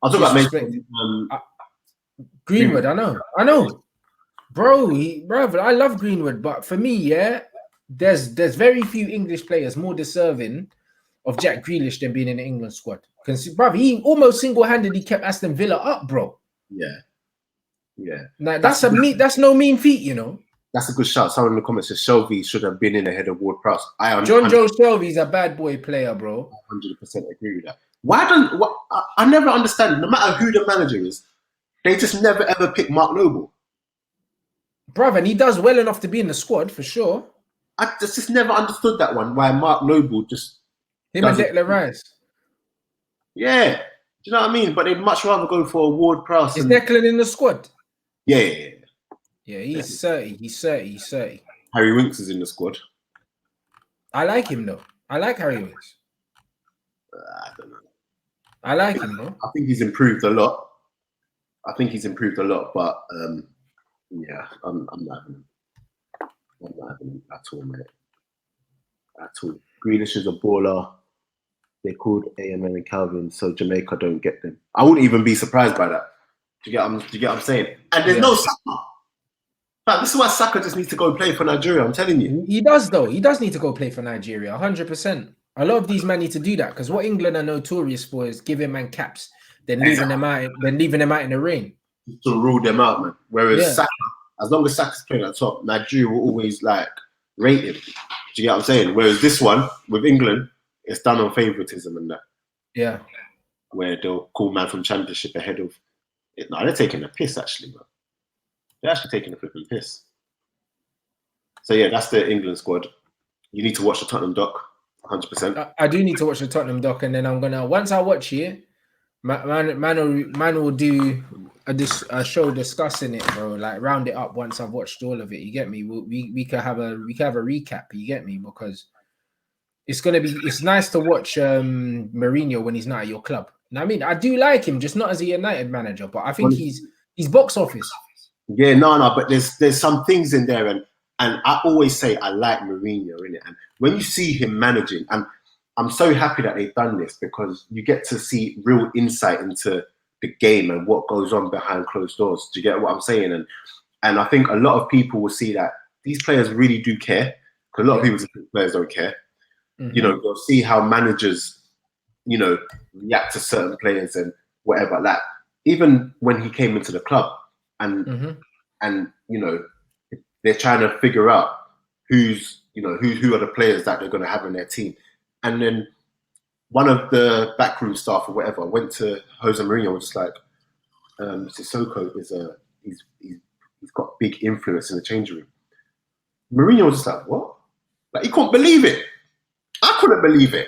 I'll talk about Mason. Greenwood, I know, bro. I love Greenwood, but for me, there's very few English players more deserving of Jack Grealish than being in the England squad. Because, bro, he almost single-handedly kept Aston Villa up, bro. Yeah. Now, that's no mean feat, That's a good shout. Someone in the comments says Shelby should have been in ahead of Ward-Prowse. John Joe Shelby's a bad boy player, bro. 100% agree with that. I never understand. No matter who the manager is. They just never ever pick Mark Noble. Bruv, and he does well enough to be in the squad for sure. I just never understood that one. Why Mark Noble just him and Declan Rice. Yeah. Do you know what I mean? But they'd much rather go for a Ward-Prowse. Is Declan in the squad? Yeah. Yeah, he's 30. He's 30. Harry Winks is in the squad. I like him though. I like Harry Winks. I don't know. I like him though. I think he's improved a lot. But yeah, I'm not having him at all, mate. At all. Grealish is a baller. They're called AMN and Calvin, so Jamaica don't get them. I wouldn't even be surprised by that. Do you get what I'm saying? And there's no Saka. Like, this is why Saka just needs to go and play for Nigeria, I'm telling you. He does, though. He does need to go play for Nigeria, 100%. A lot of these men need to do that, because what England are notorious for is giving man caps, then leaving them out in the rain. To rule them out, man. Whereas Saka, as long as Saka's playing at the top, Nigeria will always rate him. Do you get what I'm saying? Whereas this one, with England, it's done on favoritism and that. Yeah. Where they'll call man from championship ahead of it. No, they're taking a piss, actually, man. They're actually taking a flipping piss. So yeah, that's the England squad. You need to watch the Tottenham doc, 100%. I do need to watch the Tottenham doc, and then I'm gonna, once I watch it, man will do a show discussing it, bro. Like round it up once I've watched all of it. You get me? We could have a recap. You get me? Because it's nice to watch Mourinho when he's not at your club. I mean, I do like him, just not as a United manager, but I think he's box office. Yeah, no, but there's some things in there, and I always say I like Mourinho in it, and when you see him managing, and I'm so happy that they've done this because you get to see real insight into the game and what goes on behind closed doors. Do you get what I'm saying? And I think a lot of people will see that these players really do care, because a lot of people think players don't care. Mm-hmm. You know, they'll see how managers, you know, react to certain players and whatever. Like, even when he came into the club and you know, they're trying to figure out who are the players that they're going to have in their team. And then one of the backroom staff or whatever went to Jose Mourinho and was just like, Sissoko he's got big influence in the changing room. Mourinho was just like, what? Like, he couldn't believe it. I couldn't believe it.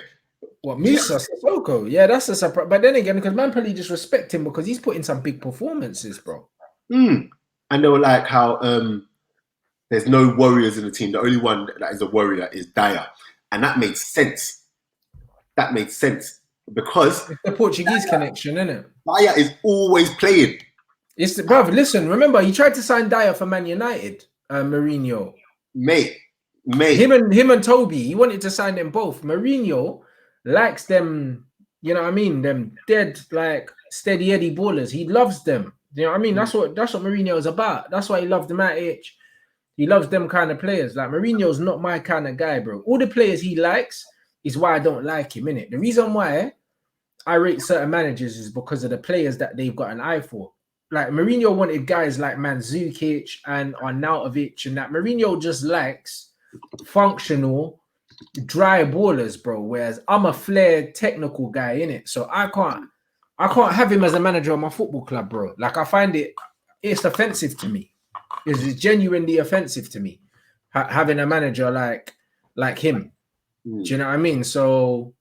What, Musa Sissoko? Yeah, that's a surprise. But then again, because man probably just respect him because he's put in some big performances, bro. And they were like how there's no warriors in the team. The only one that is a warrior is Dyer. And that made sense. That made sense because it's the Portuguese connection, isn't it? Dyer is always playing. It's the brother. Listen, remember he tried to sign Dyer for Man United. Mourinho, mate. Him and Toby. He wanted to sign them both. Mourinho likes them. You know what I mean? Them dead, like steady Eddie ballers. He loves them. You know what I mean? That's what Mourinho is about. That's why he loved them at H. He loves them kind of players. Like, Mourinho's not my kind of guy, bro. All the players he likes is why I don't like him, innit? The reason why I rate certain managers is because of the players that they've got an eye for. Like, Mourinho wanted guys like Mandzukic and Arnautovic and that. Mourinho just likes functional, dry ballers, bro. Whereas I'm a flair technical guy, innit? So I can't have him as a manager of my football club, bro. Like, I find it's offensive to me. It's genuinely offensive to me having a manager like him. Do you know what I mean? So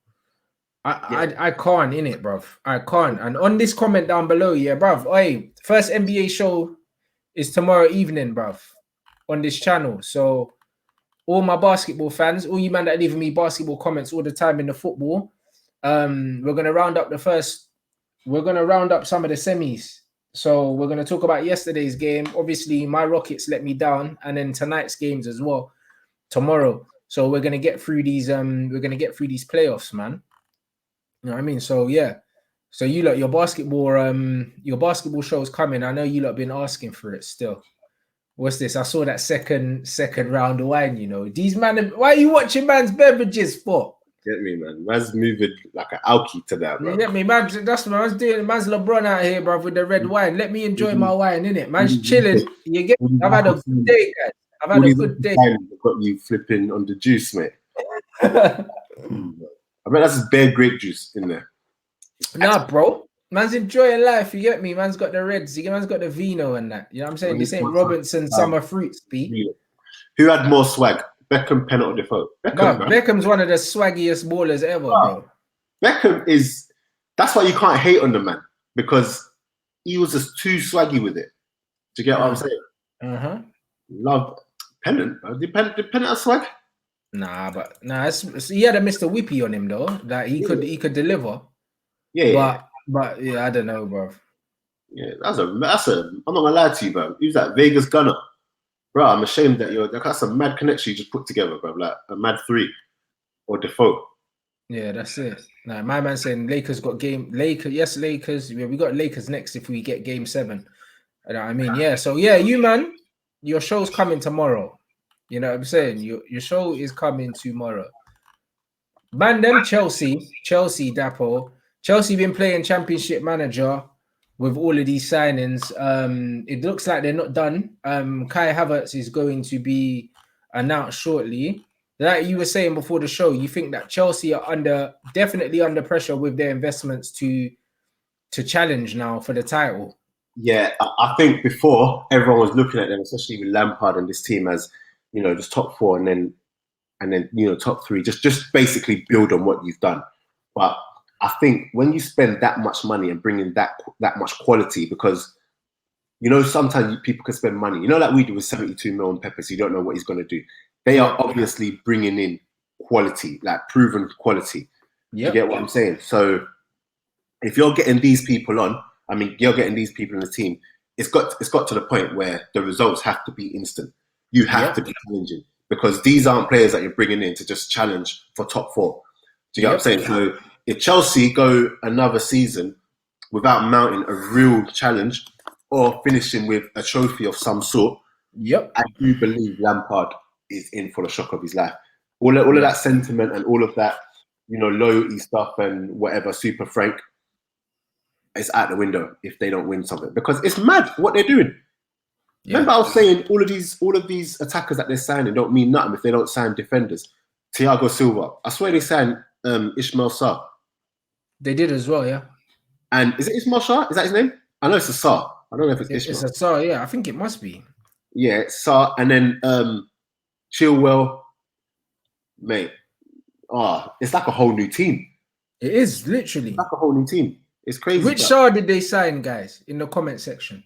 I can't, innit, bruv. I can't. And on this comment down below, yeah, bruv. Hey, first NBA show is tomorrow evening, bruv, on this channel. So all my basketball fans, all you man that leaving me basketball comments all the time in the football, we're gonna round up some of the semis. So we're going to talk about yesterday's game. Obviously, my Rockets let me down, and then tonight's games as well tomorrow. So we're going to get through these. We're going to get through these playoffs, man. You know what I mean? So yeah. So you lot, your basketball show's coming. I know you lot been asking for it still. What's this? I saw that second round of wine. You know, these man. Why are you watching man's beverages for? Get me, man. Man's moving like an alky to that, bro. You get me, man. That's what man's doing. Man's LeBron out here, bro, with the red wine. Let me enjoy my wine, innit? Man's chilling. You get me? I've had a good day, guys. I've had a good day. Got you flipping on the juice, mate. I bet that's his bare grape juice in there. Nah, bro. Man's enjoying life. You get me? Man's got the reds. Man's got the vino and that. You know what I'm saying? This ain't Robinson summer fruits, B. Who had more swag? Beckham, Pennant, or Defoe? Beckham's one of the swaggiest ballers ever, bro. Beckham is. That's why you can't hate on the man, because he was just too swaggy with it. Do you get what I'm saying? Love Pennant. Did Pennant have swag? Nah, he had a Mr. Whippy on him though. That he could deliver. But yeah, I don't know, bro. Yeah, that's a. I'm not gonna lie to you, bro. He was that Vegas gunner. Bro, I'm ashamed that that's a mad connection you just put together, bro. Like a mad three or Defoe. Yeah, that's it. Nah, my man saying Lakers got game. Yes, Lakers. Yeah, we got Lakers next if we get game 7. You know what I mean? Yeah. So yeah, you man, your show's coming tomorrow. You know what I'm saying? Your show is coming tomorrow. Man, them Chelsea Dapo. Chelsea been playing Championship Manager with all of these signings. It looks like they're not done. Kai Havertz is going to be announced shortly. Like you were saying before the show, you think that Chelsea are definitely under pressure with their investments to challenge now for the title. Yeah, I think before everyone was looking at them, especially with Lampard and this team, as just top 4 and then top 3, just basically build on what you've done. But I think when you spend that much money and bring in that much quality, because sometimes people can spend money, like we do with 72 mil on Pepe, so you don't know what he's going to do. They are obviously bringing in quality, like proven quality. You get what I'm saying? So if you're getting these people you're getting these people in the team, it's got to the point where the results have to be instant. You have to be challenging, because these aren't players that you're bringing in to just challenge for top 4. Do you get what I'm saying? So if Chelsea go another season without mounting a real challenge or finishing with a trophy of some sort. Yep. I do believe Lampard is in for the shock of his life. All of that sentiment and all of that, loyalty stuff and whatever, Super Frank, it's out the window if they don't win something, because it's mad what they're doing. Yeah. Remember, I was saying all of these attackers that they're signing don't mean nothing if they don't sign defenders. Thiago Silva, I swear they signed Ismail Sarr. They did as well, yeah. And is it Ismail Sarr? Is that his name? I know it's a Sarr. I don't know if it's Ismail. It's a Sarr, yeah. I think it must be. Yeah, it's Sarr, and then Chilwell, mate. It's like a whole new team. It is literally it's like a whole new team. It's crazy. Which Sarr did they sign, guys? In the comment section.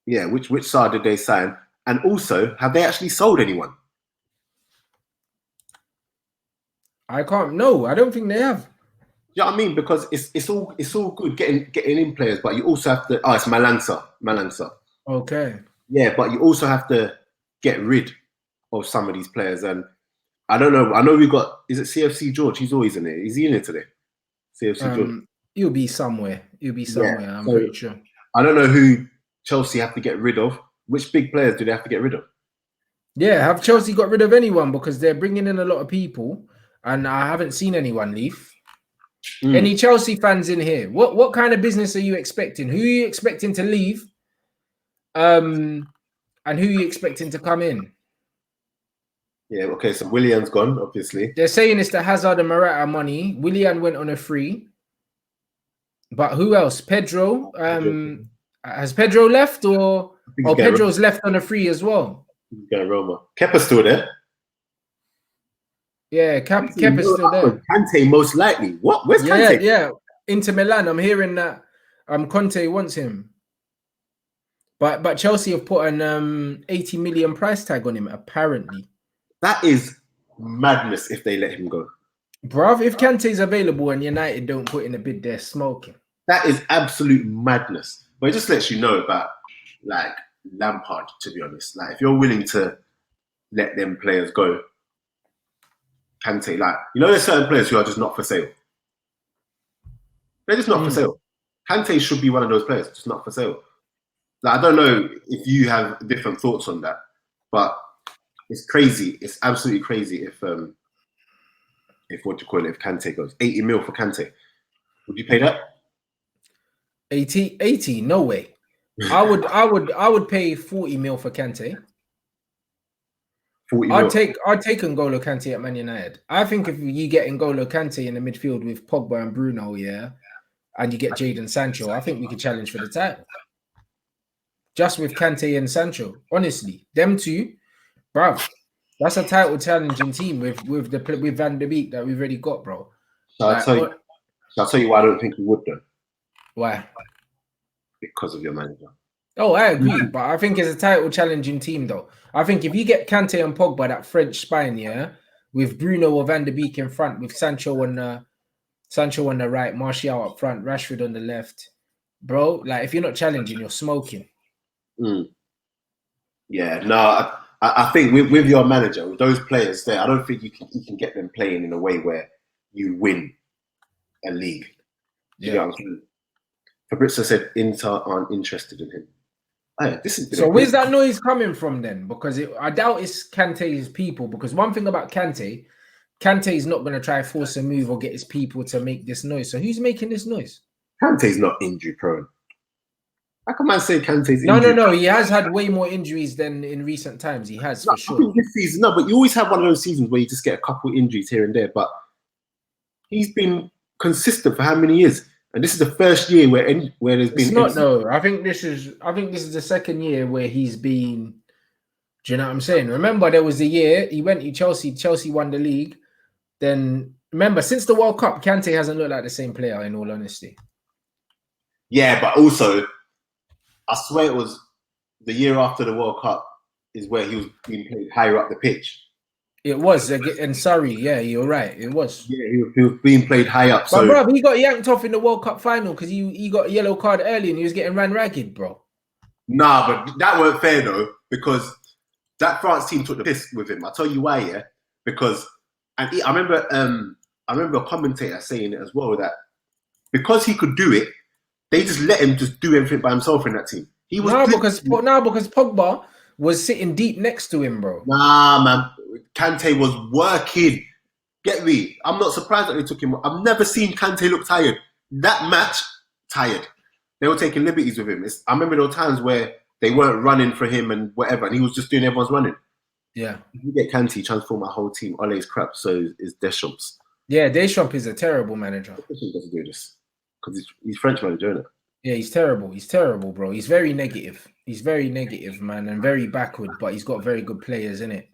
Yeah, which Sarr did they sign? And also, have they actually sold anyone? I can't. No, I don't think they have. You know what I mean? Because it's all good getting in players, but you also have to. Oh, it's Malansa. Okay. Yeah, but you also have to get rid of some of these players. And I don't know. I know we got. Is it CFC George? He's always in it. Is he in it today? CFC George. He'll be somewhere. Yeah, I'm pretty sure. I don't know who Chelsea have to get rid of. Which big players do they have to get rid of? Yeah, have Chelsea got rid of anyone? Because they're bringing in a lot of people, and I haven't seen anyone leave. Any Chelsea fans in here? What kind of business are you expecting? Who are you expecting to leave? And who are you expecting to come in? Yeah, okay, so Willian's gone, obviously. They're saying it's the Hazard and Morata money. Willian went on a free. But who else? Pedro. Has Pedro left or Pedro's left on a free as well? He's going Roma. Kepa's still there. Yeah, Kepa's still there. Kante most likely. What? Where's Kante? Yeah. Inter Milan. I'm hearing that Conte wants him. But Chelsea have put an 80 million price tag on him, apparently. That is madness if they let him go. Bruv, if Kante's available and United don't put in a bid, they're smoking. That is absolute madness. But it just lets you know about, like, Lampard, to be honest. Like, if you're willing to let them players go, Kante, like, there's certain players who are just not for sale. They're just not for sale. Kante should be one of those players, just not for sale. Like, I don't know if you have different thoughts on that, but it's crazy. It's absolutely crazy if if Kante goes. 80 mil for Kante. Would you pay that? 80? No way. I would pay 40 mil for Kante. 40 I'd take N'Golo Kante at Man United. I think if you get N'Golo Kante in the midfield with Pogba and Bruno, yeah, and you get Jadon Sancho, I think we could challenge for the title. Just with Kante and Sancho, honestly, them two, bruv, that's a title challenging team with Van der Beek that we've already got, bro. I'll tell you why I don't think we would though. Why? Because of your manager. Oh, I agree, but I think it's a title challenging team though. I think if you get Kante and Pogba, that French spine, yeah, with Bruno or Van der Beek in front, with Sancho on the right, Martial up front, Rashford on the left, bro. Like if you're not challenging, you're smoking. Yeah, no, I think with your manager, with those players there, I don't think you can get them playing in a way where you win a league. Do you know what I'm saying? Fabrizio said Inter aren't interested in him. So where's that noise coming from then? Because I doubt it's Kante's people. Because one thing about Kante is not going to try to force a move or get his people to make this noise. So who's making this noise? Kante's not injury prone. How can man say Kante's injury? No. He has had way more injuries than in recent times. He has, for sure. This season, but you always have one of those seasons where you just get a couple of injuries here and there. But he's been consistent for how many years? And this is the first year where there's been. It's not though. I think this is the second year where he's been. Do you know what I'm saying? Remember, there was the year he went to Chelsea. Chelsea won the league. Then remember, since the World Cup, Kante hasn't looked like the same player. In all honesty. Yeah, but also, I swear it was the year after the World Cup is where he was being played higher up the pitch. It was, and sorry, yeah, you're right. It was. Yeah, he was being played high up. But bro, he got yanked off in the World Cup final because he got a yellow card early and he was getting ran ragged, bro. Nah, but that weren't fair though, because that France team took the piss with him. I'll tell you why, yeah. Because I remember a commentator saying it as well, that because he could do it, They just let him just do everything by himself in that team. He was because Pogba was sitting deep next to him, bro. Nah, man. Kante was working. Get me? I'm not surprised that they took him. I've never seen Kante look tired. That match, tired. They were taking liberties with him. I remember there were times where they weren't running for him and whatever, and he was just doing everyone's running. Yeah. If you get Kante, transform my whole team. Ole's crap, so is Deschamps. Yeah, Deschamps is a terrible manager. Deschamps doesn't do this because he's French manager, isn't it? Yeah, he's terrible. He's terrible, bro. He's very negative. He's very negative, man, and very backward, but he's got very good players in it.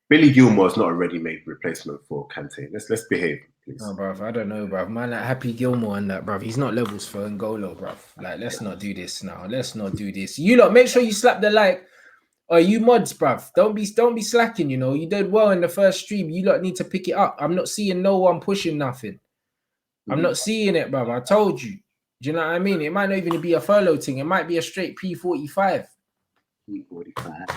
Billy Gilmore's not a ready-made replacement for Kante. Let's behave, please. Oh, bruv, I don't know, bruv. Man, like Happy Gilmore and that, bruv. He's not levels for N'Golo, bruv. Like, let's not do this now. Let's not do this. You lot, make sure you slap the like. Or you mods, bruv. Don't be slacking, you know. You did well in the first stream. You lot need to pick it up. I'm not seeing no one pushing nothing. I'm not seeing it, bruv. I told you. Do you know what I mean? It might not even be a furlough thing. It might be a straight P45. P45.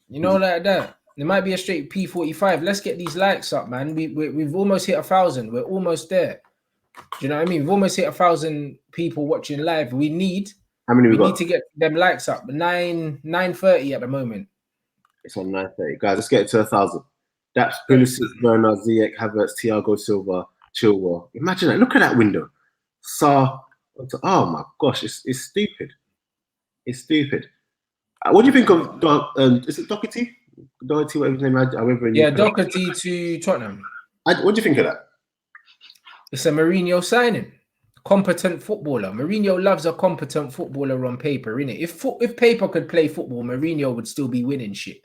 You know, like that. It might be a straight P45. Let's get these likes up, man. We've almost hit 1,000. We're almost there. Do you know what I mean? We've almost hit 1,000 people watching live. We need to get them likes up. 9:30 at the moment. It's on 9:30. Guys, let's get it to 1,000. Daps, Pulisic, Werner, Ziyech, Havertz, Thiago Silva, Chilwell. Imagine that. Look at that window. Oh my gosh, it's stupid. It's stupid. What do you think of is it Doherty? Doherty, whatever his name is. Yeah, Doherty to Tottenham. What do you think of that? It's a Mourinho signing. Competent footballer. Mourinho loves a competent footballer on paper, innit? If paper could play football, Mourinho would still be winning shit.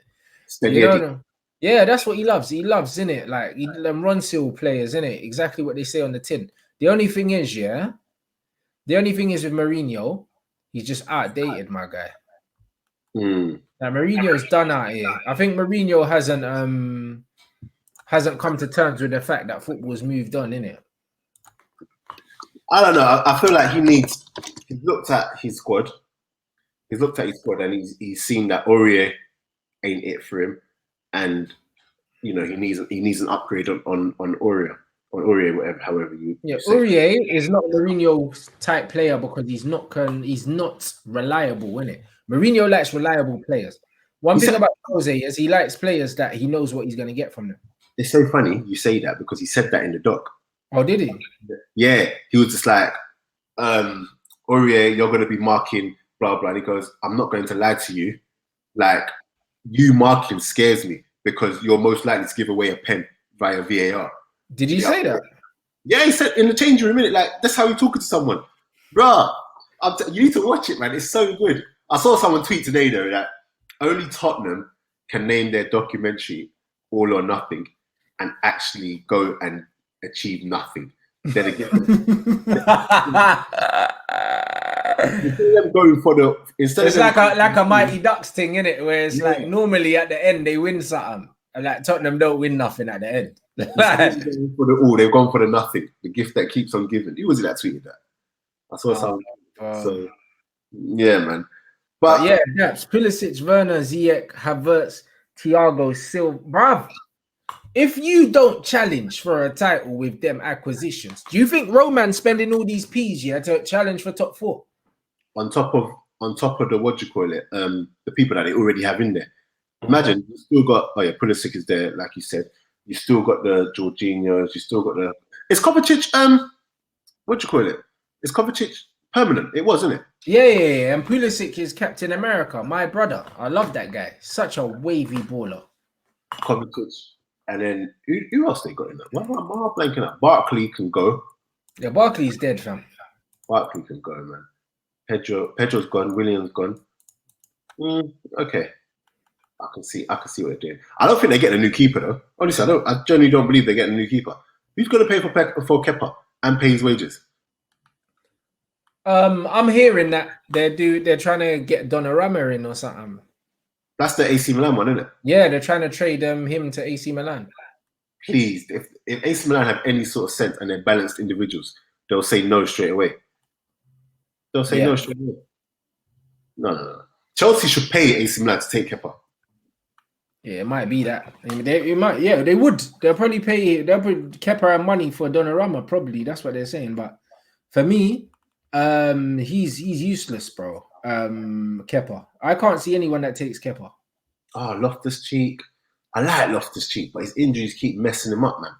You know? Yeah, that's what he loves. He loves, innit? Like them run-seal players, innit? Exactly what they say on the tin. The only thing is with Mourinho, he's just outdated, my guy. Now Mourinho's done out here. I think Mourinho hasn't come to terms with the fact that football's moved on, innit? I don't know. I feel like he's looked at his squad. He's looked at his squad and he's seen that Aurier ain't it for him, and you know he needs an upgrade on Aurier. Or Aurier, whatever, however you. Yeah, Aurier is not Mourinho type player because he's not reliable, innit? Mourinho likes reliable players. One thing about Jose is he likes players that he knows what he's going to get from them. It's so funny you say that because he said that in the doc. Oh, did he? Yeah, he was just like, Aurier, you're going to be marking, blah, blah. And he goes, I'm not going to lie to you. Like, you marking scares me because you're most likely to give away a pen via VAR. Did he say that? Yeah, he said in the changing room, minute, like, that's how you're talking to someone. Bruh, you need to watch it, man. It's so good. I saw someone tweet today, though, that only Tottenham can name their documentary All or Nothing and actually go and achieve nothing. Then again, it's like a Mighty Ducks thing, innit? Where it's like normally at the end they win something, and like Tottenham don't win nothing at the end. For the all, they've gone for the nothing, the gift that keeps on giving. Who was it that tweeted that? I saw someone. So yeah, man. But yeah, Daps, Pulisic, Werner, Ziyech, Havertz, Thiago Silva, bruv. If you don't challenge for a title with them acquisitions, do you think Roman's spending all these P's to challenge for top 4? On top of the what do you call it? The people that they already have in there. Imagine you still got Pulisic is there, like you said. You still got the Jorginhos. You still got the. Is Kovacic what do you call it? Is Kovacic permanent? It was, isn't it? Yeah. And Pulisic is Captain America, my brother. I love that guy. Such a wavy baller. Kovacic. And then who else they got in there? Why am I blanking out? Barkley can go. Yeah, Barkley's dead, fam. Barkley can go, man. Pedro's gone. William's gone. Okay, I can see what they're doing. I don't think they're getting a new keeper though. Honestly, I genuinely don't believe they're getting a new keeper. Who's going to pay for Kepa and pay his wages? I'm hearing that they're trying to get Donnarumma in or something. That's the AC Milan one, isn't it? Yeah, they're trying to trade him to AC Milan. Please, if AC Milan have any sort of sense and they're balanced individuals, they'll say no straight away. They'll say no straight away. No. Chelsea should pay AC Milan to take Kepa. Yeah, it might be that. I mean, they would. They'll probably pay. They'll put Kepa and money for Donnarumma. Probably that's what they're saying. But for me, He's useless, bro. Kepa. I can't see anyone that takes Kepa. Oh, Loftus-Cheek. I like Loftus-Cheek, but his injuries keep messing him up, man.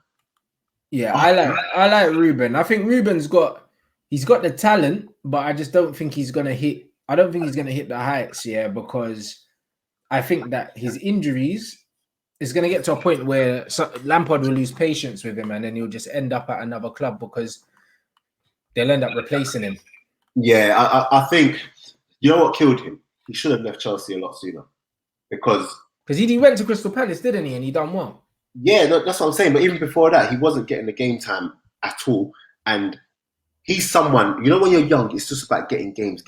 Yeah, I like Ruben. I think Ruben's got the talent, but I just don't think he's gonna hit. I don't think he's gonna hit the heights, because I think that his injuries is gonna get to a point where Lampard will lose patience with him, and then he'll just end up at another club because they'll end up replacing him. Yeah, I think you know what killed him. He should have left Chelsea a lot sooner because he went to Crystal Palace, didn't he? And he done well. Yeah, that's what I'm saying. But even before that, he wasn't getting the game time at all. And he's someone, when you're young, it's just about getting games.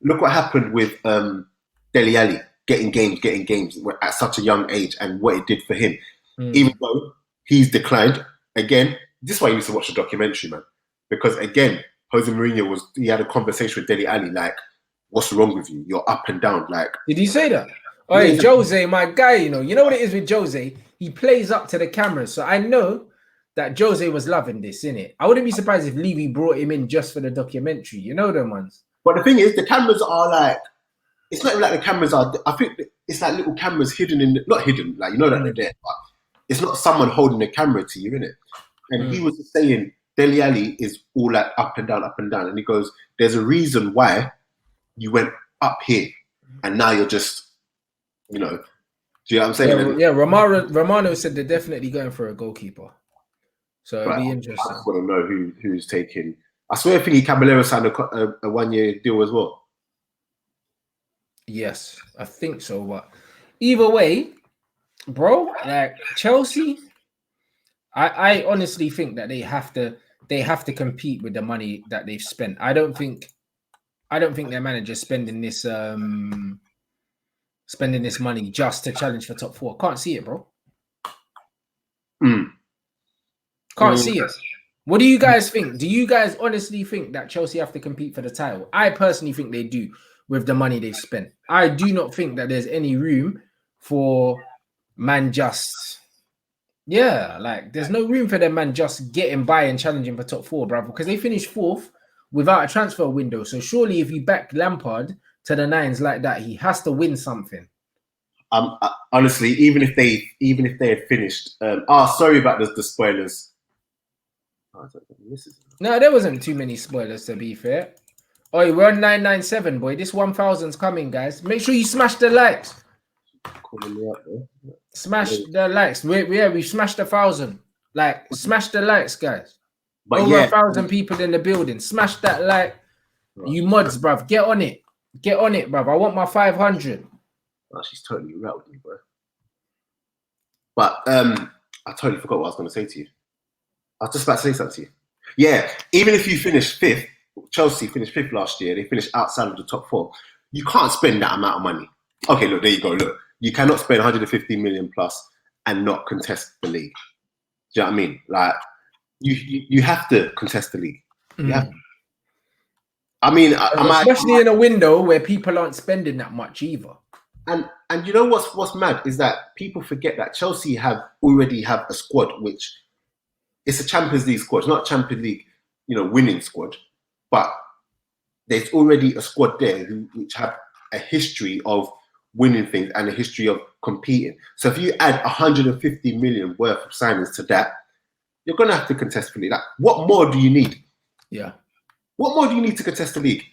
Look what happened with Dele Alli, getting games at such a young age and what it did for him. Even though he's declined, again, this is why you need to watch the documentary, man. Because again, Jose Mourinho he had a conversation with Dele Alli, like, what's wrong with you? You're up and down. Like, did he say that? Oh, yeah, Jose, my guy, you know what it is with Jose? He plays up to the cameras. So I know that Jose was loving this, innit? I wouldn't be surprised if Levy brought him in just for the documentary. You know them ones. But the thing is, the cameras are like, it's not even like the cameras are, I think it's like little cameras hidden not hidden, like, that they're there, but it's not someone holding the camera to you, innit? And he was saying, Dele Alli is all like up and down. And he goes, there's a reason why you went up here and now you're just, do you know what I'm saying? Yeah, Romano said they're definitely going for a goalkeeper. So it'll be interesting. I just want to know who's taking. I swear, Caballero signed a 1-year deal as well. Yes, I think so. But either way, bro, like Chelsea, I honestly think that they have to compete with the money that they've spent. I don't think their manager's spending this money just to challenge for top 4. Can't see it, bro. Can't see it. What do you guys think? Do you guys honestly think that Chelsea have to compete for the title? I personally think they do with the money they've spent. I do not think that there's any room for man just... Yeah, like there's no room for them man just getting by and challenging for top 4, bro, because they finished 4th without a transfer window. So surely if you back Lampard to the nines like that, he has to win something. Honestly, even if they had finished, sorry about the spoilers. No, there wasn't too many spoilers, to be fair. Oh, we're on 997, boy. This 1000's coming, guys. Make sure you smash the likes. Calling me up, Smash the likes. We smashed 1,000. Like, smash the likes, guys. But over 1,000 people in the building. Smash that like. Right. You mods, bruv. Get on it. Get on it, bruv. I want my 500. Oh, she's totally rattled me, bro. But I totally forgot what I was going to say to you. I was just about to say something to you. Yeah, even if you finish 5th, Chelsea finished 5th last year, they finished outside of the top 4, you can't spend that amount of money. Okay, look, there you go. Look, you cannot spend 150 million plus and not contest the league. Do you know what I mean? Like, you have to contest the league. You have to. I mean, especially in a window where people aren't spending that much either. And you know what's mad is that people forget that Chelsea already have a squad which it's a Champions League squad, not Champions League, winning squad, but there's already a squad there which have a history of winning things and a history of competing. So if you add 150 million worth of signings to that, you're gonna have to contest for the league. Like, what more do you need? Yeah. What more do you need to contest the league?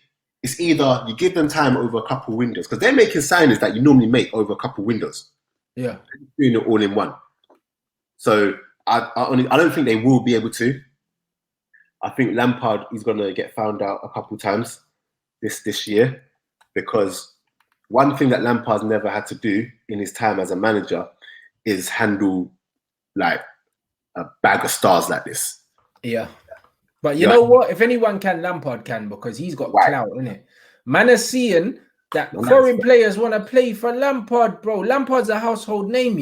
It's either you give them time over a couple windows because they're making signings that you normally make over a couple windows. Yeah, doing it all in one. So I don't think they will be able to. I think Lampard is going to get found out a couple times this year because one thing that Lampard's never had to do in his time as a manager is handle like a bag of stars like this. Yeah. But you know what? If anyone can, Lampard can because he's got clout, innit? Man is seeing that foreign players want to play for Lampard, bro. Lampard's a household name,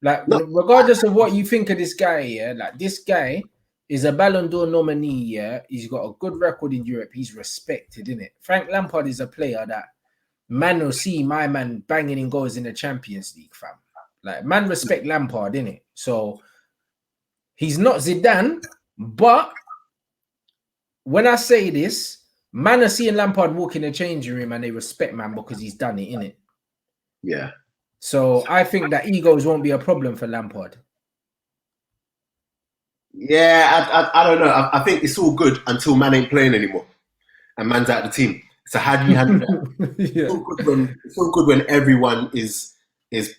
Like, regardless of what you think of this guy, yeah? Like, this guy is a Ballon d'Or nominee, yeah? He's got a good record in Europe. He's respected, innit? Frank Lampard is a player that man will see my man banging in goals in the Champions League, fam. Like, man respect Lampard, innit? So, he's not Zidane, but when I say this, man are seeing Lampard walk in the changing room and they respect man because he's done it, innit? Yeah. So I think that egos won't be a problem for Lampard. Yeah, I don't know. I think it's all good until man ain't playing anymore and man's out of the team. So how do you handle that? It's all good when everyone is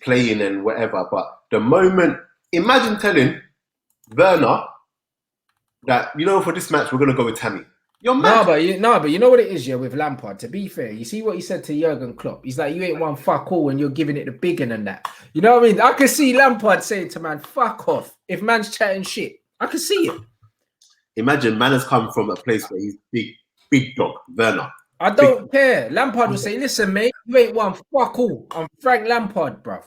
playing and whatever. But the moment, imagine telling Werner that, for this match we're gonna go with Tammy. You're mad. But you know what it is, yeah, with Lampard, to be fair, you see what he said to Jurgen Klopp. He's like, you ain't one fuck all when you're giving it the big one and that. You know what I mean? I can see Lampard saying to man, fuck off. If man's chatting shit, I can see it. Imagine man has come from a place where he's big dog, Werner. I don't care. Lampard will say, listen, mate, you ain't one fuck all. I'm Frank Lampard, bruv.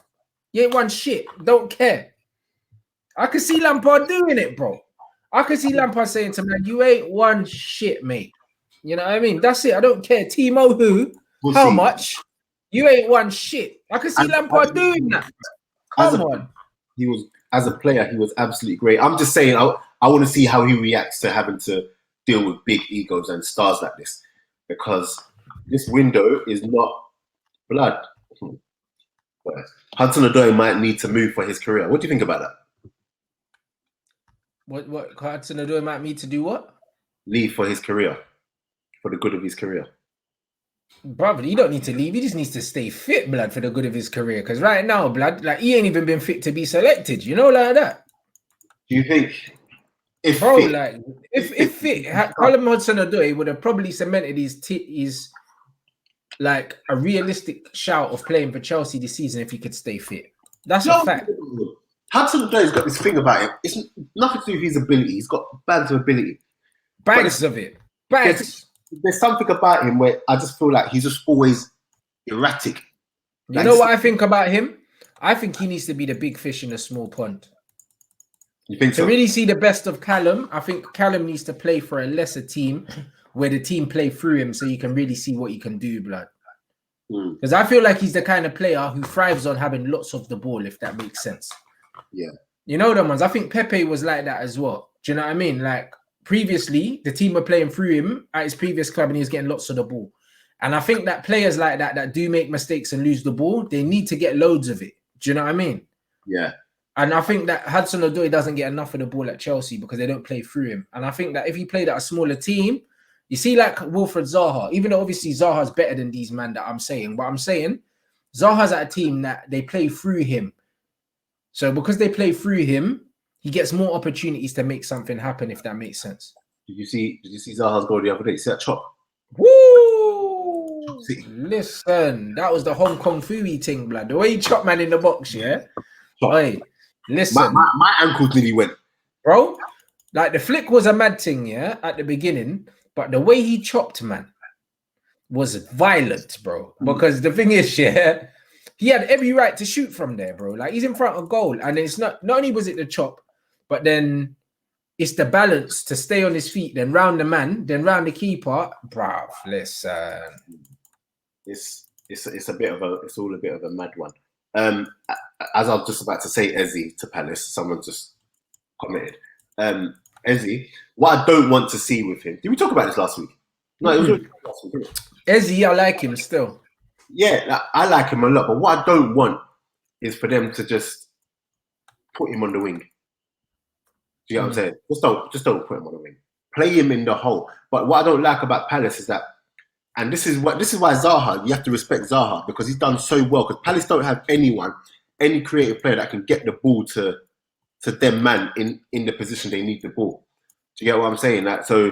You ain't one shit. Don't care. I can see Lampard doing it, bro. I can see Lampard saying to me, you ain't one shit, mate. You know what I mean? That's it. I don't care. Timo who? How much? You ain't one shit. I can see Lampard doing that. Come on. He was, as a player, he was absolutely great. I'm just saying, I want to see how he reacts to having to deal with big egos and stars like this. Because this window is not blood. Hudson-Odoi might need to move for his career. What do you think about that? What Hudson-Odoi might need to do what? Leave for his career. For the good of his career. Brother, he don't need to leave. He just needs to stay fit, blood, for the good of his career. Because right now, blood, like he ain't even been fit to be selected. You know, like that. Do you think if Callum Hudson-Odoi would have probably cemented his like a realistic shout of playing for Chelsea this season if he could stay fit. That's a fact. Hudson-Odoi's got this thing about him. It's nothing to do with his ability. He's got bags of ability. Bags of it. Bags. There's something about him where I just feel like he's just always erratic. You know what I think about him? I think he needs to be the big fish in a small pond. You think so? To really see the best of Callum, I think Callum needs to play for a lesser team where the team play through him so you can really see what he can do, blood. Because I feel like he's the kind of player who thrives on having lots of the ball, if that makes sense. Yeah. You know them ones. I think Pepe was like that as well. Do you know what I mean? Like previously, the team were playing through him at his previous club and he was getting lots of the ball. And I think that players like that do make mistakes and lose the ball, they need to get loads of it. Do you know what I mean? Yeah. And I think that Hudson-Odoi doesn't get enough of the ball at Chelsea because they don't play through him. And I think that if he played at a smaller team, you see like Wilfried Zaha, even though obviously Zaha's better than these men that I'm saying, but I'm saying Zaha's at a team that they play through him. So because they play through him, he gets more opportunities to make something happen, if that makes sense. Did you see Zaha's goal the other day? See that chop? Woo! Listen, that was the Hong Kong Fooey thing, blood. The way he chopped man in the box, yeah? Hey, listen. My ankles nearly went. Bro, like the flick was a mad thing, yeah, at the beginning, but the way he chopped, man, was violent, bro. Because the thing is, yeah, he had every right to shoot from there, bro. Like he's in front of goal, and it's not only was it the chop, but then it's the balance to stay on his feet, then round the man, then round the keeper. Bruv, listen. It's all a bit of a mad one. As I was just about to say Eze to Palace, someone just commented. Eze, what I don't want to see with him. Did we talk about this last week? No, it was last week, didn't it? Eze, I like him still. Yeah, I like him a lot, but what I don't want is for them to just put him on the wing. Do you know what I'm saying? Just don't put him on the wing. Play him in the hole. But what I don't like about Palace is that, and this is why Zaha, you have to respect Zaha because he's done so well. Because Palace don't have any creative player that can get the ball to them man in the position they need the ball. Do you get what I'm saying? That so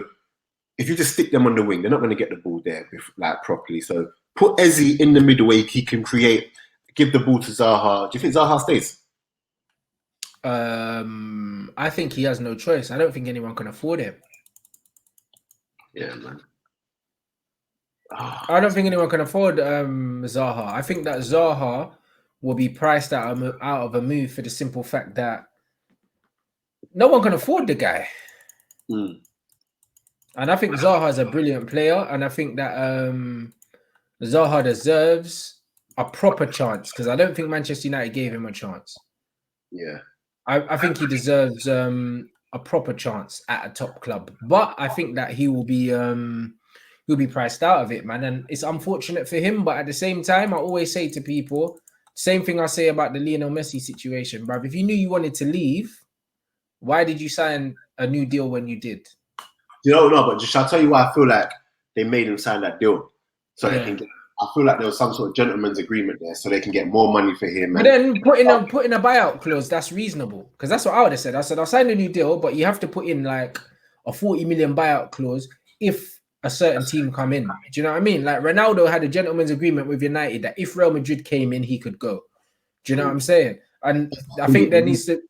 if you just stick them on the wing, they're not going to get the ball there like properly. So put Eze in the middle where he can create, give the ball to Zaha. Do you think Zaha stays? I think he has no choice. I don't think anyone can afford him. Yeah, man. I don't think anyone can afford Zaha. I think that Zaha will be priced out of a move for the simple fact that no one can afford the guy. And I think Zaha is a brilliant player, and I think that Zaha deserves a proper chance because I don't think Manchester United gave him a chance. Yeah. I think he deserves a proper chance at a top club. But I think that he'll be priced out of it, man. And it's unfortunate for him, but at the same time, I always say to people, same thing I say about the Lionel Messi situation, bruv. If you knew you wanted to leave, why did you sign a new deal when you did? You don't know, but just I'll tell you why I feel like they made him sign that deal. So they can get, I feel like there was some sort of gentleman's agreement there, so they can get more money for him. But then putting a buyout clause, that's reasonable. Because that's what I would have said. I said, I'll sign a new deal, but you have to put in like a 40 million buyout clause if a certain team come in. Do you know what I mean? Like Ronaldo had a gentleman's agreement with United that if Real Madrid came in, he could go. Do you know what I'm saying? And I think there needs to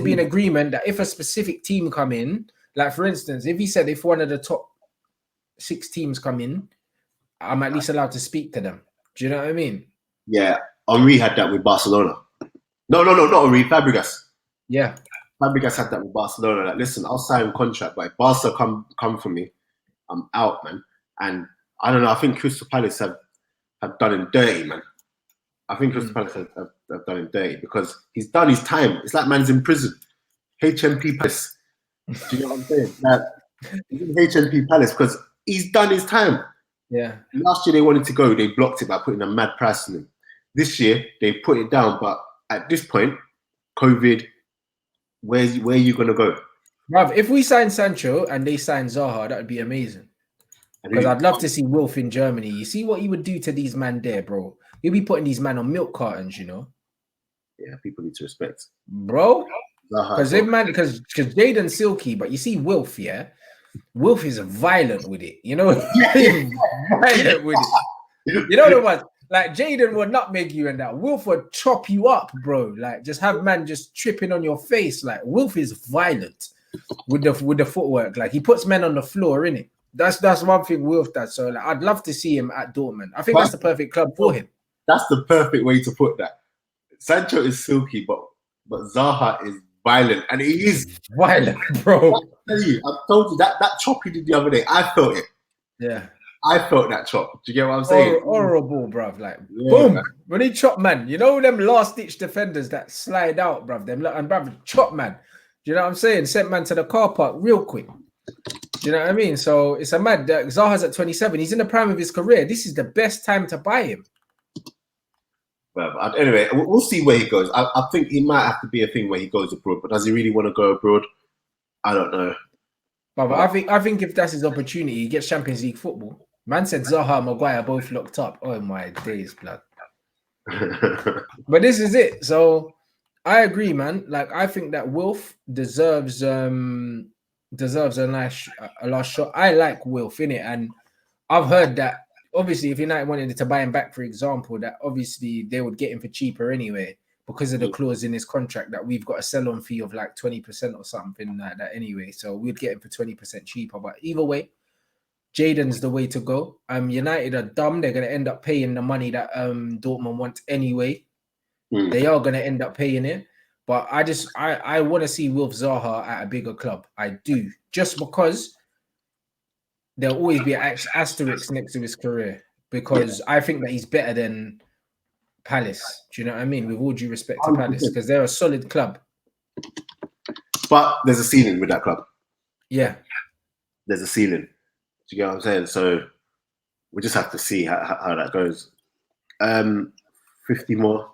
be an agreement that if a specific team come in, like for instance, if he said if one of the top 6 teams come in, I'm at least allowed to speak to them. Do you know what I mean? Yeah, Henry had that with Barcelona. No, not Henry, Fabregas. Yeah. Fabregas had that with Barcelona. Like, listen, I'll sign a contract, but if Barca come for me, I'm out, man. And I don't know, I think Crystal Palace have done him dirty, man. I think Crystal Palace have done him dirty because he's done his time. It's like man's in prison. HMP Palace. Do you know what I'm saying? Like, he's in HMP Palace because he's done his time. Yeah. Last year they wanted to go, they blocked it by putting a mad price on him. This year they put it down, but at this point, COVID, where are you gonna go? Bruv, if we sign Sancho and they sign Zaha, that would be amazing. Because I'd love to see Wilf in Germany. You see what he would do to these man there, bro. He'll be putting these men on milk cartons, you know. Yeah, people need to respect, bro. Because Jaden's silky, but you see Wilf, yeah. Wilf is violent with it, you know. Violent with it. You know the ones like Jaden will nutmeg you and that. Wilf will chop you up, bro. Like just have man just tripping on your face. Like Wilf is violent with the footwork. Like he puts men on the floor, innit? That's one thing Wilf does. So like, I'd love to see him at Dortmund. I think that's the perfect club for him. That's the perfect way to put that. Sancho is silky, but Zaha is violent, and he is violent, bro. I've told you that chop he did the other day. I felt it. Yeah, I felt that chop. Do you get what I'm saying? Horrible, bruv. Like boom, man. When he chop, man. You know them last ditch defenders that slide out, bruv. Them and bruv chop, man. Do you know what I'm saying? Sent man to the car park real quick. Do you know what I mean? So it's a mad. Zaha's at 27. He's in the prime of his career. This is the best time to buy him. Well, anyway, we'll see where he goes. I think he might have to be a thing where he goes abroad. But does he really want to go abroad? I don't know. But I think if that's his opportunity, he gets Champions League football. Man said Zaha and Maguire both locked up. Oh my days, blood. But this is it. So I agree, man. Like I think that Wilf deserves a last shot. I like Wilf, innit? And I've heard that obviously if United wanted to buy him back, for example, that obviously they would get him for cheaper anyway because of the clause in his contract that we've got a sell-on fee of like 20% or something like that anyway. So we'd get him for 20% cheaper. But either way, Jaden's the way to go. United are dumb. They're going to end up paying the money that Dortmund wants anyway. They are going to end up paying it. But I want to see Wilf Zaha at a bigger club. I do. Just because there'll always be an asterisk next to his career. Because I think that he's better than Palace. Do you know what I mean? With all due respect to Palace. Because they're a solid club. But there's a ceiling with that club. Yeah. There's a ceiling. Do you get what I'm saying? So we just have to see how that goes. 50 more.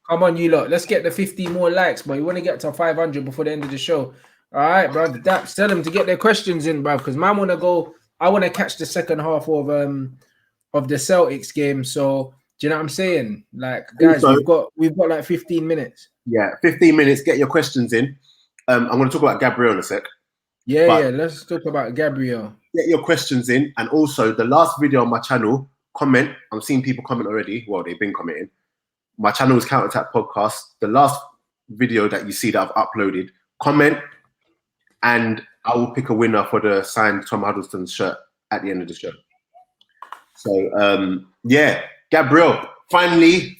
Come on, you lot. Let's get the 50 more likes, bro. We want to get to 500 before the end of the show. All right, bro. The Daps, tell them to get their questions in, bro. Because man want to go. I want to catch the second half of the Celtics game. So do you know what I'm saying? Like, guys, also, we've got like 15 minutes. Yeah, 15 minutes. Get your questions in. I'm going to talk about Gabriel in a sec. Yeah. Let's talk about Gabriel. Get your questions in, and also the last video on my channel. Comment. I'm seeing people comment already. Well, they've been commenting. My channel is Counter Attack Podcast. The last video that you see that I've uploaded, comment, and I will pick a winner for the signed Tom Huddleston shirt at the end of the show. So, yeah, Gabriel, finally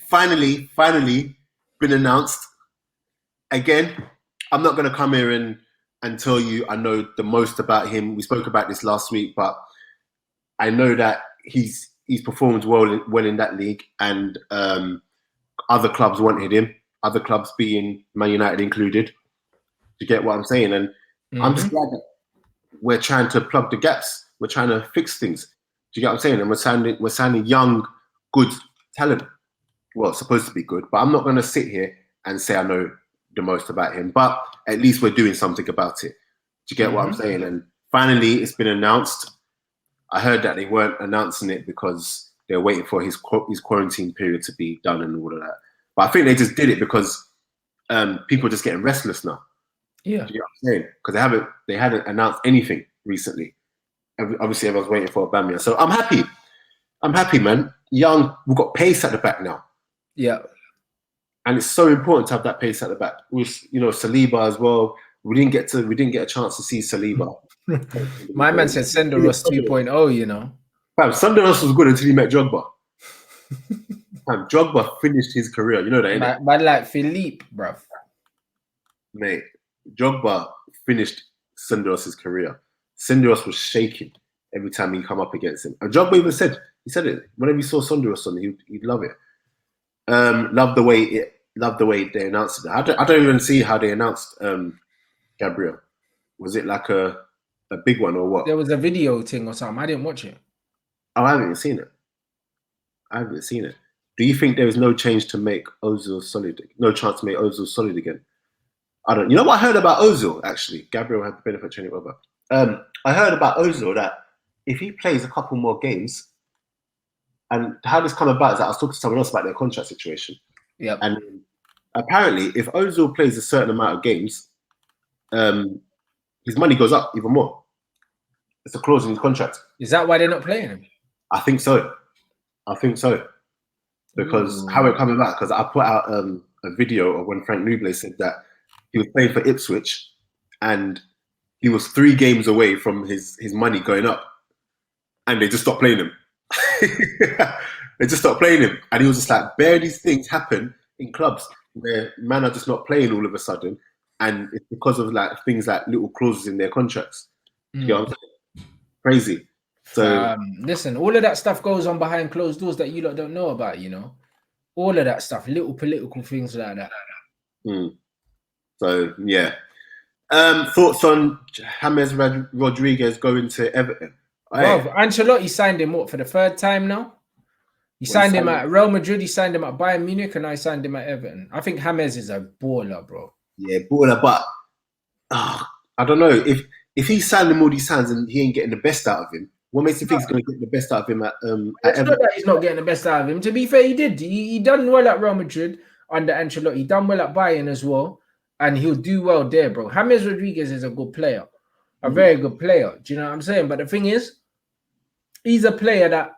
been announced. Again, I'm not going to come here and tell you I know the most about him. We spoke about this last week, but I know that he's performed well in that league, and other clubs wanted him, other clubs being Man United included. You get what I'm saying? And I'm just glad that we're trying to plug the gaps. We're trying to fix things. Do you get what I'm saying? And we're signing young, good talent. Well, supposed to be good, but I'm not going to sit here and say I know the most about him. But at least we're doing something about it. Do you get what I'm saying? And finally, it's been announced. I heard that they weren't announcing it because they're waiting for his quarantine period to be done and all of that. But I think they just did it because people are just getting restless now. Yeah. Do you know what I'm saying? Because they hadn't announced anything recently. Obviously, everyone's waiting for Aubameyang. So I'm happy. I'm happy, man. Young, we've got pace at the back now. Yeah. And it's so important to have that pace at the back. With Saliba as well. We didn't get a chance to see Saliba. My man said Senderos 2.0, you know. Fam, Senderos was good until he met Drogba. Fam, Drogba finished his career. You know that, innit? But like Philippe, bruv. Mate, Drogba finished Senderos' career. Senderos was shaking every time he come up against him. And Drogba even said it. Whenever he saw Senderos on, he'd love it. Love the way they announced it. I don't even see how they announced Gabriel. Was it like a big one or what? There was a video thing or something. I didn't watch it. Oh, I haven't even seen it. Do you think there is no change to make Ozil solid? No chance to make Ozil solid again? I don't. You know what I heard about Ozil actually? Gabriel had the benefit of training over. I heard about Ozil that if he plays a couple more games, and how this come about is that I was talking to someone else about their contract situation. Yeah. And apparently, if Ozil plays a certain amount of games, his money goes up even more. It's a clause in his contract. Is that why they're not playing him? I think so. Because how it come about? Because I put out a video of when Frank Nouble said that he was playing for Ipswich, and he was 3 games away from his money going up, and they just stopped playing him. They just stopped playing him, and he was just like, "Bare these things happen in clubs where man are just not playing all of a sudden, and it's because of like things like little clauses in their contracts." You know what I'm saying? Crazy. So listen, all of that stuff goes on behind closed doors that you lot don't know about. You know, all of that stuff, little political things like that. So yeah. Thoughts on James Rodriguez going to Everton? Bro, Ancelotti signed him up for the 3rd time now. He signed him at Real Madrid, he signed him at Bayern Munich, and I signed him at Everton. I think James is a baller, bro. Yeah, baller, but I don't know. If he's signing all these signs and he ain't getting the best out of him, what makes you think he's going to get the best out of him at Everton? It's not that he's not getting the best out of him. To be fair, he did. He done well at Real Madrid under Ancelotti. He done well at Bayern as well. And he'll do well there, bro. James Rodriguez is a good player. A very good player. Do you know what I'm saying? But the thing is, he's a player that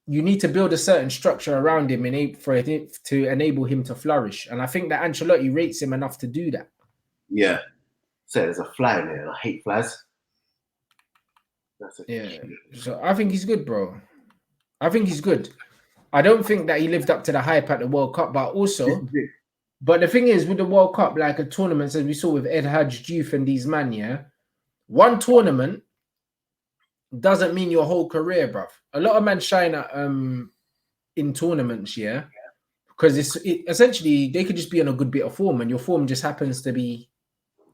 you need to build a certain structure around him to enable him to flourish. And I think that Ancelotti rates him enough to do that. Yeah. So there's a fly in there, and I hate flies. So I think he's good, bro. I think he's good. I don't think that he lived up to the hype at the World Cup, but also... But the thing is, with the World Cup, like a tournament, as we saw with Ed Hadj Diouf and these man, yeah, one tournament doesn't mean your whole career, bruv. A lot of men shine at in tournaments, yeah, because essentially they could just be on a good bit of form, and your form just happens to be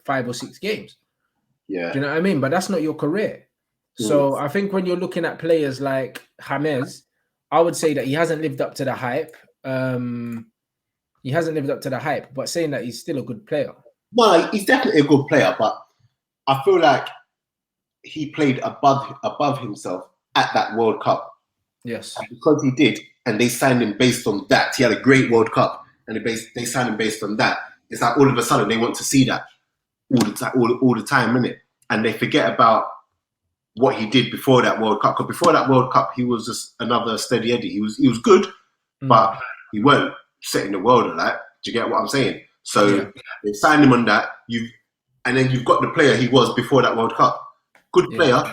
5 or 6 games. Yeah, do you know what I mean? But that's not your career. So I think when you're looking at players like James, I would say that he hasn't lived up to the hype. He hasn't lived up to the hype, but saying that he's still a good player. No, he's definitely a good player, but I feel like he played above himself at that World Cup. Yes. And because he did, and they signed him based on that. He had a great World Cup, and they signed him based on that. It's like all of a sudden they want to see that all the time, innit? And they forget about what he did before that World Cup. Because before that World Cup, he was just another steady Eddie. He was good, but he weren't setting the world alight. Do you get what I'm saying? So they signed him on that. And then you've got the player he was before that World Cup. Good player,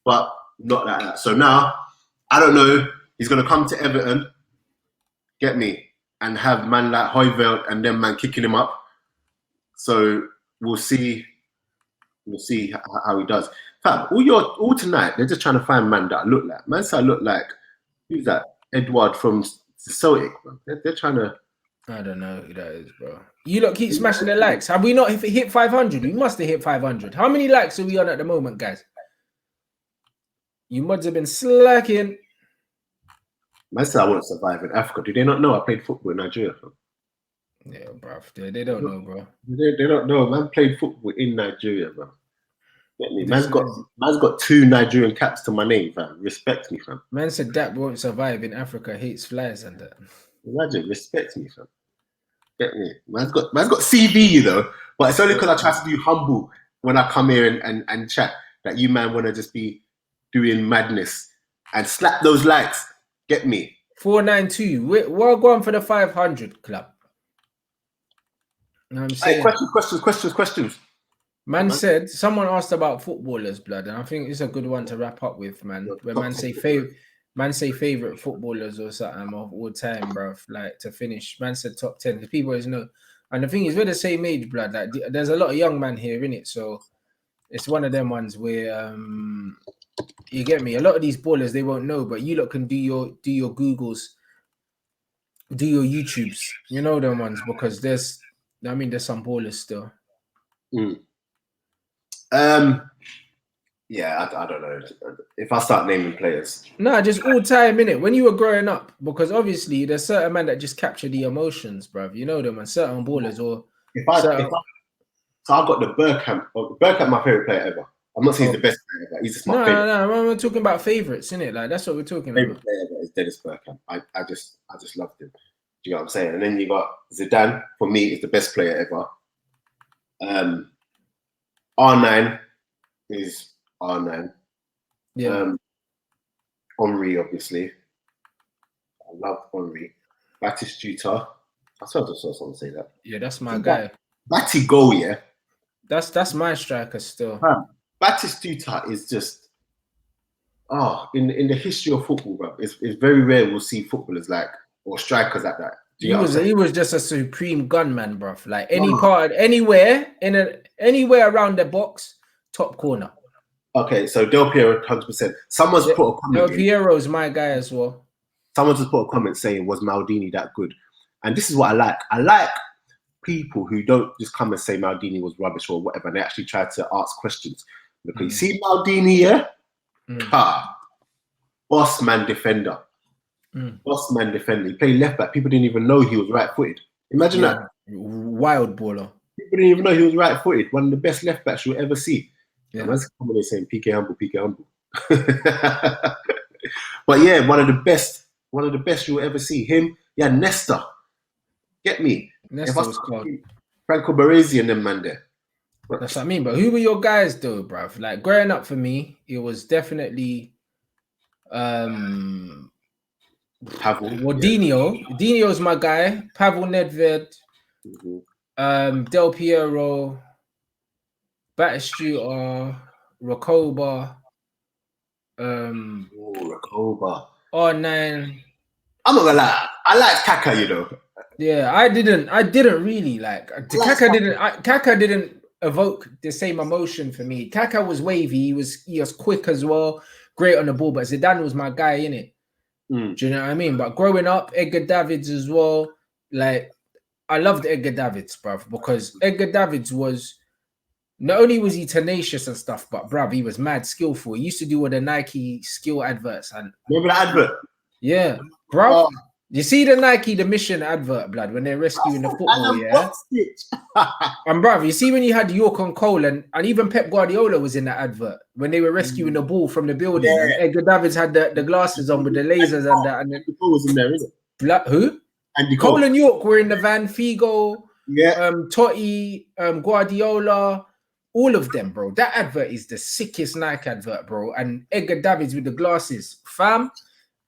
but not like that. So now, I don't know. He's going to come to Everton, get me, and have man like Højbjerg and them man kicking him up. So we'll see. We'll see how he does. Fam, all tonight, they're just trying to find man that look like. Man said look like, who's that? Edward from Celtic. They're trying to I don't know who that is, bro. You lot keep smashing the likes. Have we not hit 500? We must have hit 500. How many likes are we on at the moment, guys? You mods have been slacking. Man said I won't survive in Africa. Do they not know I played football in Nigeria? Yeah, bro. They don't know, bro. They don't know. Man played football in Nigeria, bro. Get me? Man's got 2 Nigerian caps to my name, fam. Respect me, fam. Man said that won't survive in Africa. Hates flies and that. Imagine, respect me, fam. Get me? Man's got CV, you know. But it's only because I try to do humble when I come here and chat that you man want to just be doing madness and slap those likes. Get me? 492. We're going for the 500 club. You know what I'm saying? Hey, questions. Man said, someone asked about footballers, blood, and I think it's a good one to wrap up with, man. Where man say favorite footballers or something of all time, bro. Like to finish, man said top 10 because people always know. And the thing is, we're the same age, blood. Like there's a lot of young man here, innit? So it's one of them ones where you get me. A lot of these ballers they won't know, but you lot can do your Googles, do your YouTubes. You know them ones because there's some ballers still. Yeah, I don't know. If I start naming players. No, just all time, innit? When you were growing up, because obviously there's certain men that just capture the emotions, bruv. You know them, and certain ballers or So I've got the Bergkamp. Bergkamp, my favorite player ever. I'm not saying he's the best player ever. He's just my favorite. No, we're talking about favorites, innit? Like that's what we're talking about. Favorite player ever is Dennis Bergkamp. I just loved him. Do you know what I'm saying? And then you got Zidane. For me, is the best player ever. R9 is R9. Yeah. Henry, obviously. I love Henry. Batistuta. I just saw someone say that. Yeah, that's my guy. Batty go, yeah. That's my striker still. Batistuta is just in the history of football, bro. It's very rare we'll see footballers like or strikers like that. He was just a supreme gunman, bro. Like anywhere around the box, top corner. Okay, so Del Piero, 100%. Someone's put a comment. Del Piero's my guy as well. Someone just put a comment saying, "Was Maldini that good?" And this is what I like. I like people who don't just come and say Maldini was rubbish or whatever. They actually try to ask questions. Because you see Maldini, yeah? Boss man defender. Boss man defender. He played left back. People didn't even know he was right-footed. Imagine that. Wild baller. People didn't even know he was right-footed. One of the best left backs you'll ever see. Yeah. Man's coming there saying PK humble. But yeah, one of the best you'll ever see. Him, yeah, Nesta. Get me. Nesta was called Franco Baresi and them man there. That's what I mean. But who were your guys though, bruv? Like growing up for me, it was definitely Pavel. Well, Dino. Dino's my guy. Pavel Nedved. Del Piero. Batistuta. Rakoba. Rakoba. R9. I'm not gonna lie. I like Kaka, you know. Yeah, I didn't really like Kaka didn't evoke the same emotion for me. Kaka was wavy, he was quick as well, great on the ball, but Zidane was my guy, innit? Do you know what I mean? But growing up, Edgar Davids as well, like I loved Edgar Davids, bruv, because Edgar Davids was not only was he tenacious and stuff, but bruv, he was mad skillful. He used to do all the Nike skill adverts and remember the advert? Yeah, bruv. You see the Nike, the mission advert, blood, when they're rescuing the football, yeah? And bruv, you see when you had York and Cole and even Pep Guardiola was in that advert when they were rescuing the ball from the building. Yeah. And Edgar Davids had the glasses on with the lasers and that. And the ball was in there, isn't it? Who? And Cole and York were in the van, Figo, Totti, Guardiola, all of them, bro. That advert is the sickest Nike advert, bro. And Edgar Davids with the glasses. Fam,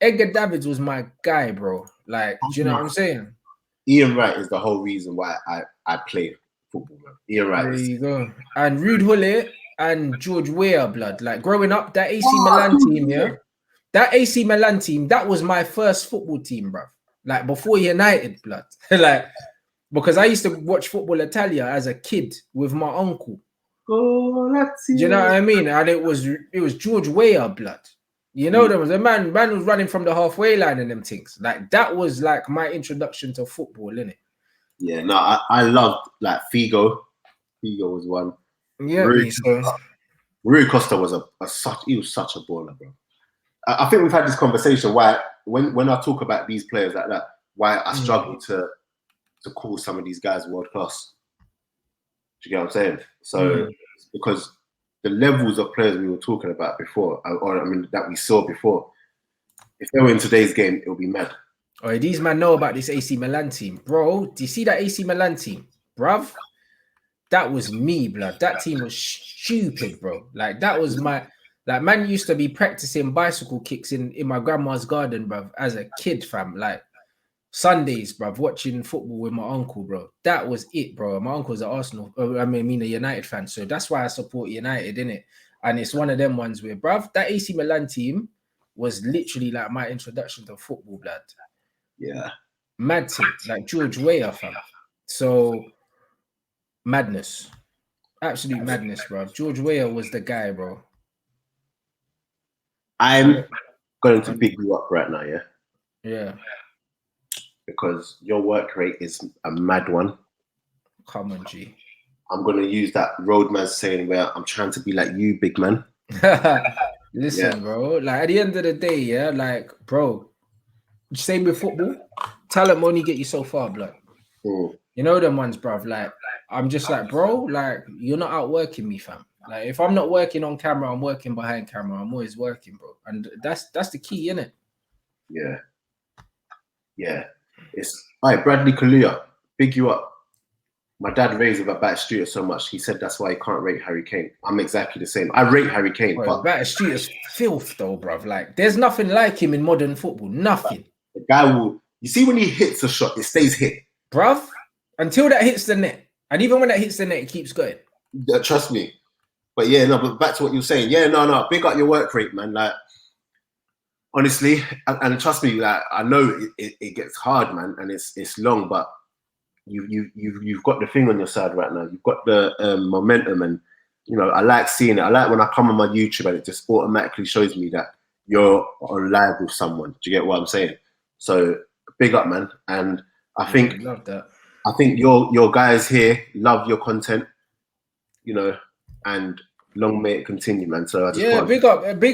Edgar Davids was my guy, bro. Like, do you know what I'm saying? Ian Wright is the whole reason why I play football, man. Ian Wright. There you go. And Ruud Gullit and George Weah, blood. Like, growing up, that AC Milan team, yeah? That AC Milan team, that was my first football team, bro. Like, before United, blood. Like, because I used to watch Football Italia as a kid with my uncle. Do you know what I mean? And it was George Weah, blood. You know, there was a man was running from the halfway line and them things. Like that was like my introduction to football, innit? Yeah, no, I loved like Figo. Figo was one. Yeah, Rui, so Rui Costa was he was such a baller, bro. I think we've had this conversation why when I talk about these players like that, why I struggle to call some of these guys world class. Do you get what I'm saying? So it's because the levels of players we were talking about before, or I mean that we saw before, if they were in today's game, it would be mad. Oh, these man know about this AC Milan team, bro. Do you see that AC Milan team, bruv? That was me, blood. That team was stupid, bro. Like that was my man used to be practicing bicycle kicks in my grandma's garden, bruv, as a kid, fam. Like Sundays, bruv, watching football with my uncle, bro. That was it, bro. My uncle's an Arsenal, I mean a United fan, so that's why I support United, innit? And it's one of them ones where, bruv, that AC Milan team was literally like my introduction to football, blood. Yeah, Mad team, like George Weah, fam. So madness, absolute madness, bro. George Weah was the guy, bro. I'm going to pick you up right now, yeah. Yeah. Because your work rate is a mad one. Come on, G. I'm going to use that roadman saying where I'm trying to be like you, big man. Listen, bro. Like at the end of the day, yeah, like, bro, same with football. Talent only get you so far, blood. You know them ones, bruv. Like, I'm just like, bro, like, you're not outworking me, fam. Like, if I'm not working on camera, I'm working behind camera. I'm always working, bro. And that's the key, innit? Yeah. Yeah. It's all right, Bradley Kaluuya, big you up. My dad raised about Batistreet so much. He said that's why he can't rate Harry Kane. I'm exactly the same. I rate Harry Kane, bro, but Batistreet is filth, though, bruv. Like, there's nothing like him in modern football. Nothing. The guy will. You see, when he hits a shot, it stays hit, bruv. Until that hits the net, and even when that hits the net, it keeps going. Trust me. But yeah, no. But back to what you were saying. Yeah, no. Big up your work rate, man. Like, honestly, and trust me, like I know it gets hard, man, and it's long, but you've got the thing on your side right now. You've got the momentum, and you know I like seeing it. I like when I come on my YouTube and it just automatically shows me that you're on live with someone. Do you get what I'm saying? So big up, man. And I think love that. I think your guys here love your content, you know, and long may it continue, man. So I just big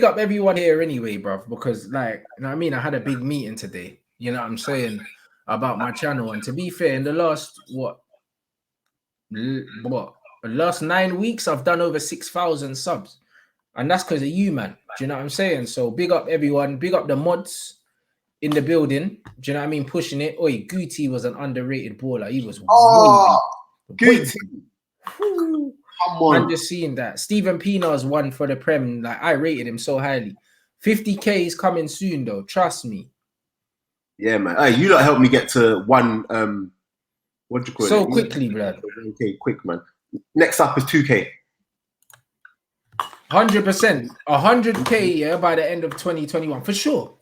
up everyone here anyway, bruv, because like, you know what I mean, I had a big meeting today, you know what I'm saying, about my channel. And to be fair, in the last the last 9 weeks, I've done over 6,000 subs. And that's because of you, man. Do you know what I'm saying? So big up everyone, big up the mods in the building. Do you know what I mean? Pushing it. Oi, Guti was an underrated baller. He was Guti. Come on. I'm just seeing that. Steven Pienaar's one for the Prem. Like, I rated him so highly. 50K is coming soon, though. Trust me. Yeah, man. Hey, you lot helped me get to one. What do you call it? So quickly, blood. 1K quick, man. Next up is 2K. 100%. 100K, yeah, by the end of 2021. For sure.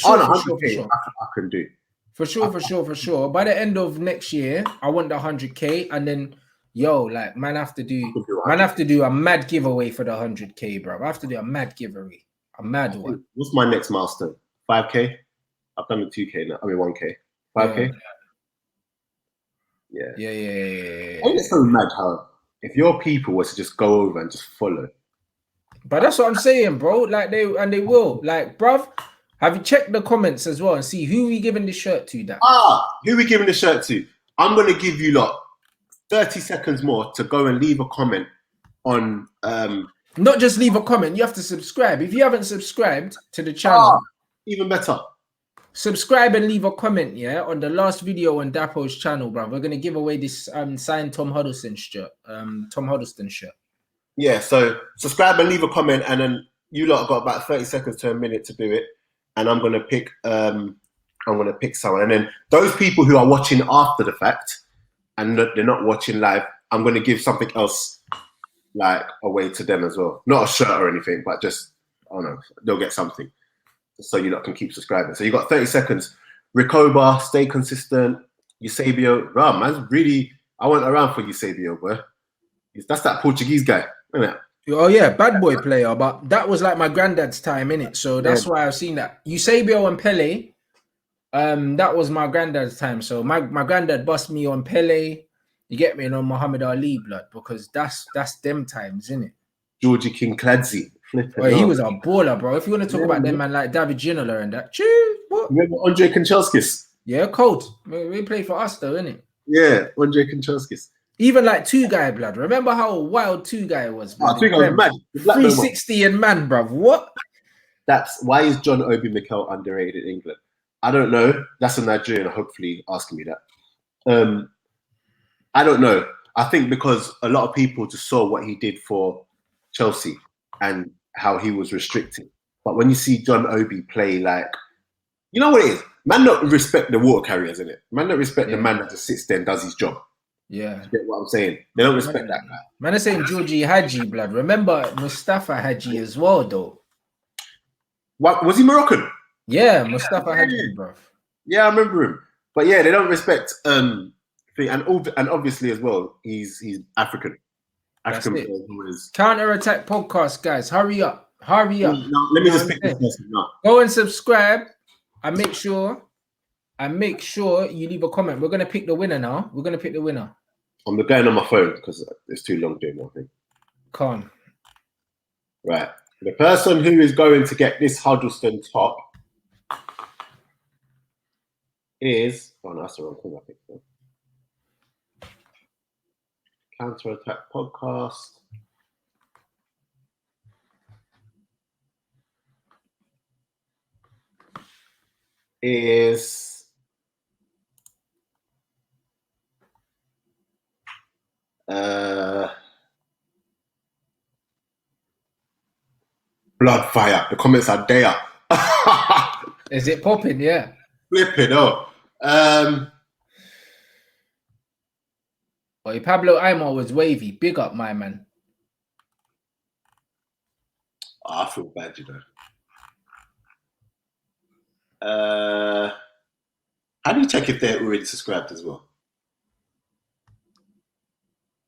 Oh, no, 100K. I can do. For sure. By the end of next year, I want the 100K, and then yo, like, man, have to do a mad giveaway for the 100K, bro. I have to do a mad giveaway. A mad one. What's my next milestone? 5K? I've done the 2K now. I mean 1K. 5K? Yeah. I think it's so mad how if your people were to just go over and just follow. But that's what I'm saying, bro. Like they will. Like, bruv, have you checked the comments as well and see who we giving this shirt to? That who we giving the shirt to? I'm gonna give you lot 30 seconds more to go and leave a comment on not just leave a comment, you have to subscribe. If you haven't subscribed to the channel, even better. Subscribe and leave a comment, yeah, on the last video on Dapo's channel, bro. We're gonna give away this signed Tom Huddleston shirt. Yeah, so subscribe and leave a comment, and then you lot got about 30 seconds to a minute to do it. And I'm gonna pick someone. And then those people who are watching after the fact and they're not watching live, I'm gonna give something else like away to them as well. Not a shirt or anything, but just I don't know, they'll get something. So you lot can keep subscribing. So you got 30 seconds. Recoba, stay consistent. Eusebio, man, really, I went around for Eusebio, bro. That's that Portuguese guy, isn't it? Oh yeah, bad boy player, but that was like my granddad's time, innit? So that's why I've seen that. Eusebio and Pele, That was my granddad's time. So my granddad bust me on Pele. You get me, and on Muhammad Ali, blood, because that's them times, isn't it? Georgie King Clancy. Oh, he was a baller, bro. If you want to talk about them, man, like David Ginola and that. Cheers, what? Remember Andre Kanchelskis? Yeah, cold. We play for us though, innit? Yeah, Andre Kanchelskis. Even like two guy, blood. Remember how wild two guy was? Oh, two guy was mad. 360 and man, bruv. What? That's why is John Obi Mikel underrated in England? I don't know. That's a Nigerian hopefully asking me that. I don't know. I think because a lot of people just saw what he did for Chelsea and how he was restricted. But when you see John Obi play, like, you know what it is? Man don't respect the water carriers, innit? Man don't respect the man that just sits there and does his job. Yeah. You get what I'm saying? They don't respect that guy. Man, I'm saying Georgie Hadji, blood. Remember Mustafa Hadji as well, though. What was he Moroccan? Yeah, Mustafa Hadji, bro. Yeah, I remember him. But yeah, they don't respect and obviously as well, he's African. African Counter-Attack podcast, guys. Hurry up. Hurry up. No, let me just pick this person now. Go and subscribe and make sure you leave a comment. We're gonna pick the winner now. We're gonna pick the winner. I'm going on my phone because it's too long doing one thing. Come. Right. The person who is going to get this Huddleston top is... Oh, no, that's the wrong thing, I think. So. Counter-Attack podcast. Is... Bloodfire. The comments are there. Is it popping? Yeah. Flipping up. Pablo Aimar was wavy. Big up, my man. Oh, I feel bad, you know. How do you check if they're already subscribed as well?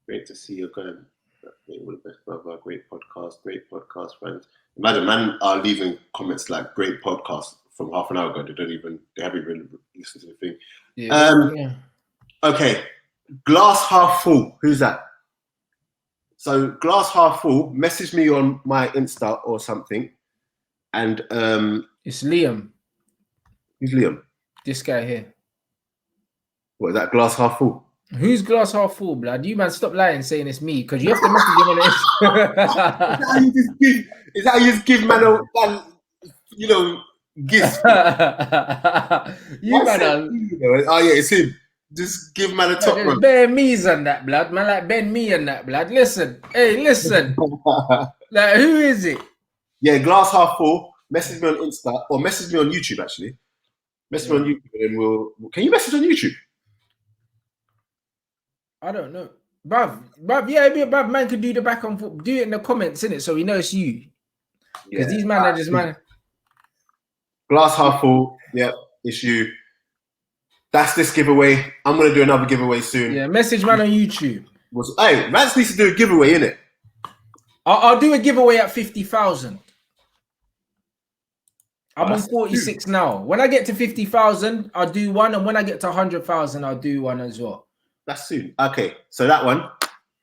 Great to see you going. All the best, brother. Great podcast, friends. Imagine, man are leaving comments like "great podcast" from half an hour ago. They haven't even listened to the thing. Yeah. Okay, glass half full. Who's that? So glass half full. Message me on my Insta or something, and it's Liam. Who's Liam? This guy here. What is that? Glass half full. Who's glass half full, blood? You man, stop lying, saying it's me, because you have to message him on this. Is that how you just give man a, you know, gift? You man, oh yeah, it's him. Just give man a top run. Ben me's on that, blood. Man, like Ben me and that, blood. Listen, hey, listen. Like, who is it? Yeah, glass half full. Message me on Insta or message me on YouTube. Actually, message me on YouTube, and Can you message on YouTube? I don't know. Bruv, yeah, bruv, man could do the back and forth. Do it in the comments, innit? So we know it's you. Because these man are just man. Glass half full. Yep, it's you. That's this giveaway. I'm going to do another giveaway soon. Yeah, message man on YouTube. Hey, Rants needs to do a giveaway, innit? I'll do a giveaway at 50,000. I'm on 46 now. When I get to 50,000, I'll do one. And when I get to 100,000, I'll do one as well. That's soon. Okay, so that one,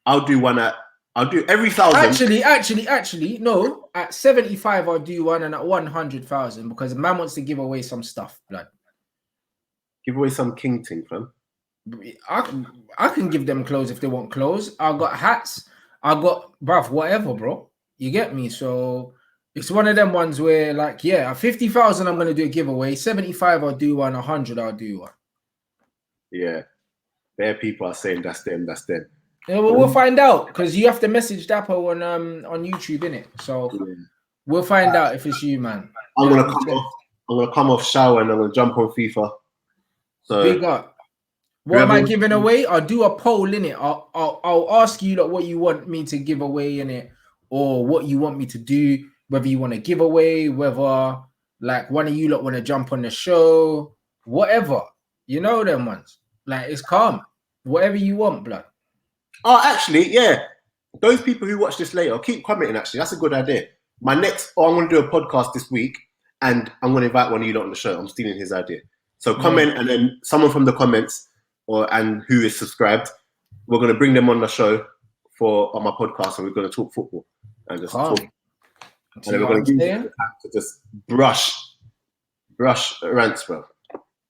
I'll do every 1,000. Actually, no. At 75, I'll do one, and at 100,000 because man wants to give away some stuff, blood. Give away some king thing, fam. I can give them clothes if they want clothes. I got hats. I got whatever, bro. You get me? So it's one of them ones where, like, yeah, at 50,000, I'm gonna do a giveaway. 75, I'll do one. 100, I'll do one. Yeah. There people are saying that's them. Yeah, well, we'll find out because you have to message Dapo on YouTube, innit? So we'll find out if it's you, man. I'm gonna come off shower and I'm gonna jump on FIFA. So big up. What am I giving away? I'll do a poll, innit? I'll ask you what you want me to give away, innit? Or what you want me to do, whether you want to give away, whether like one of you lot want to jump on the show, whatever. You know them ones. Like, it's calm. Whatever you want, blood. Oh, actually, yeah. Those people who watch this later, keep commenting, actually. That's a good idea. I'm going to do a podcast this week, and I'm going to invite one of you lot on the show. I'm stealing his idea. So comment, and then someone from the comments and who is subscribed, we're going to bring them on the show on my podcast, and we're going to talk football and just talk. And then we're going to use it to just brush Rants, bro.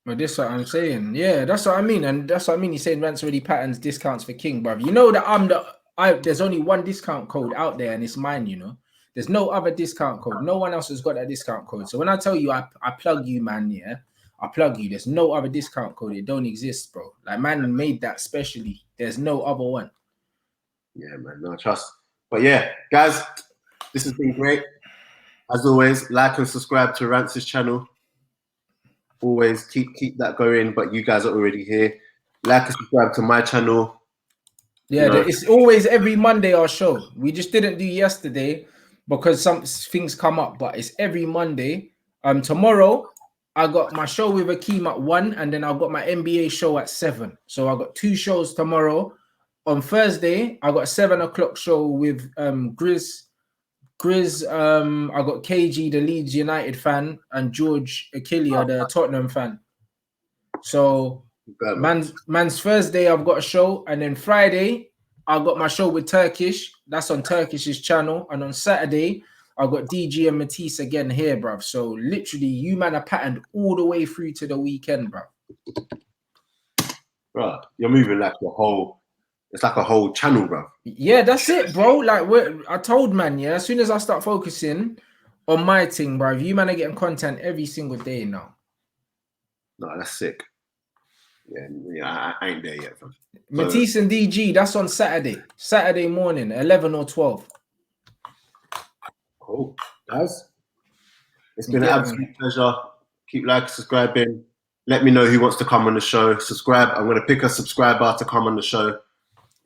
But this is what I'm saying. Yeah, that's what I mean. And that's what I mean. He's saying Rants already patterns discounts for King, bruv. You know that there's only one discount code out there, and it's mine, you know. There's no other discount code. No one else has got that discount code. So when I tell you I plug you, man, yeah, I plug you. There's no other discount code. It don't exist, bro. Like, man made that specially. There's no other one. Yeah, man. No trust. But yeah, guys, this has been great. As always, like and subscribe to Rants' channel. Always keep that going. But you guys are already here. Like and subscribe to my channel. Yeah, you know. It's always every Monday our show. We just didn't do yesterday because some things come up, but it's every Monday. Tomorrow I got my show with Akeem at 1, and then I've got my NBA show at 7. So I got 2 shows tomorrow. On Thursday, I got a 7 o'clock show with Grizz. I got KG, the Leeds United fan, and George Achillia, the Tottenham fan. So man's Thursday, I've got a show, and then Friday, I got my show with Turkish. That's on Turkish's channel, and on Saturday, I got DG and Matisse again here, bruv. So literally, you man are patterned all the way through to the weekend, bruv. Bro, you're moving like the whole. It's like a whole channel, bro. Yeah, that's it, bro. Like I told man, yeah, as soon as I start focusing on my thing, bro, you man are getting content every single day now. No, that's sick. Yeah, I ain't there yet, fam. Matisse and DG, that's on Saturday morning, 11 or 12. Cool, guys. It's been an absolute pleasure. Keep liking, subscribing. Let me know who wants to come on the show. Subscribe. I'm gonna pick a subscriber to come on the show.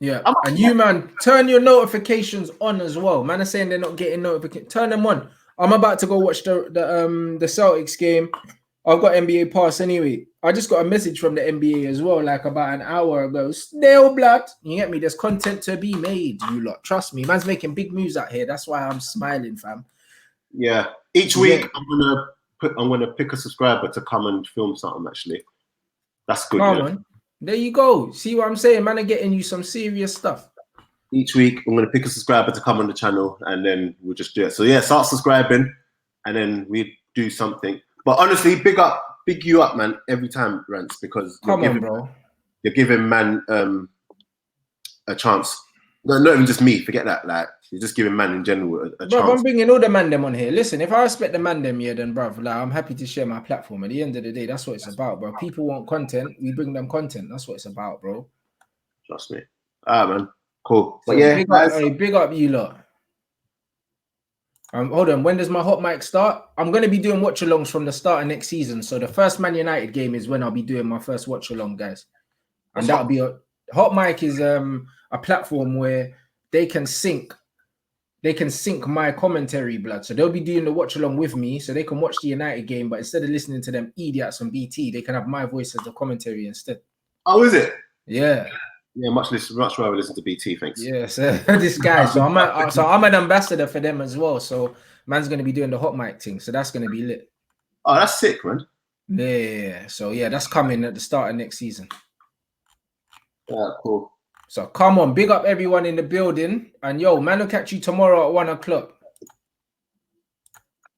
Yeah, and you, man, turn your notifications on as well. Man are saying they're not getting notifications. Turn them on. I'm about to go watch the Celtics game. I've got NBA pass anyway. I just got a message from the NBA as well, like about an hour ago. Still blood. You get me? There's content to be made, you lot. Trust me. Man's making big moves out here. That's why I'm smiling, fam. Yeah. Each week I'm gonna pick a subscriber to come and film something, actually. That's good. Come on. There you go. See what I'm saying? Man are getting you some serious stuff. Each week, I'm going to pick a subscriber to come on the channel, and then we'll just do it. So, yeah, start subscribing, and then we do something. But honestly, big you up, man, every time, Rants, because you're giving man a chance. No, not even just me. Forget that. Like, you're just giving man in general a chance. I'm bringing all the man them on here. Listen, if I respect the man them, then, bruv, like, I'm happy to share my platform. At the end of the day, that's what it's about, bro. People want content. We bring them content. That's what it's about, bro. Trust me. All right, man. Cool. But yeah, big up you lot. Hold on. When does my hot mic start? I'm going to be doing watch-alongs from the start of next season. So the first Man United game is when I'll be doing my first watch-along, guys. And that'll be hot mic is a platform where they can sync my commentary, blood. So they'll be doing the watch along with me, so they can watch the United game, but instead of listening to them idiots on BT, they can have my voice as the commentary instead. Oh, is it? Yeah. Yeah, much rather listen to BT, thanks. Yeah, so this guy. So I'm an ambassador for them as well. So man's gonna be doing the hot mic thing. So that's gonna be lit. Oh, that's sick, man. Yeah. So yeah, that's coming at the start of next season. Yeah, cool. So come on, big up everyone in the building. And yo, man, will catch you tomorrow at 1 o'clock.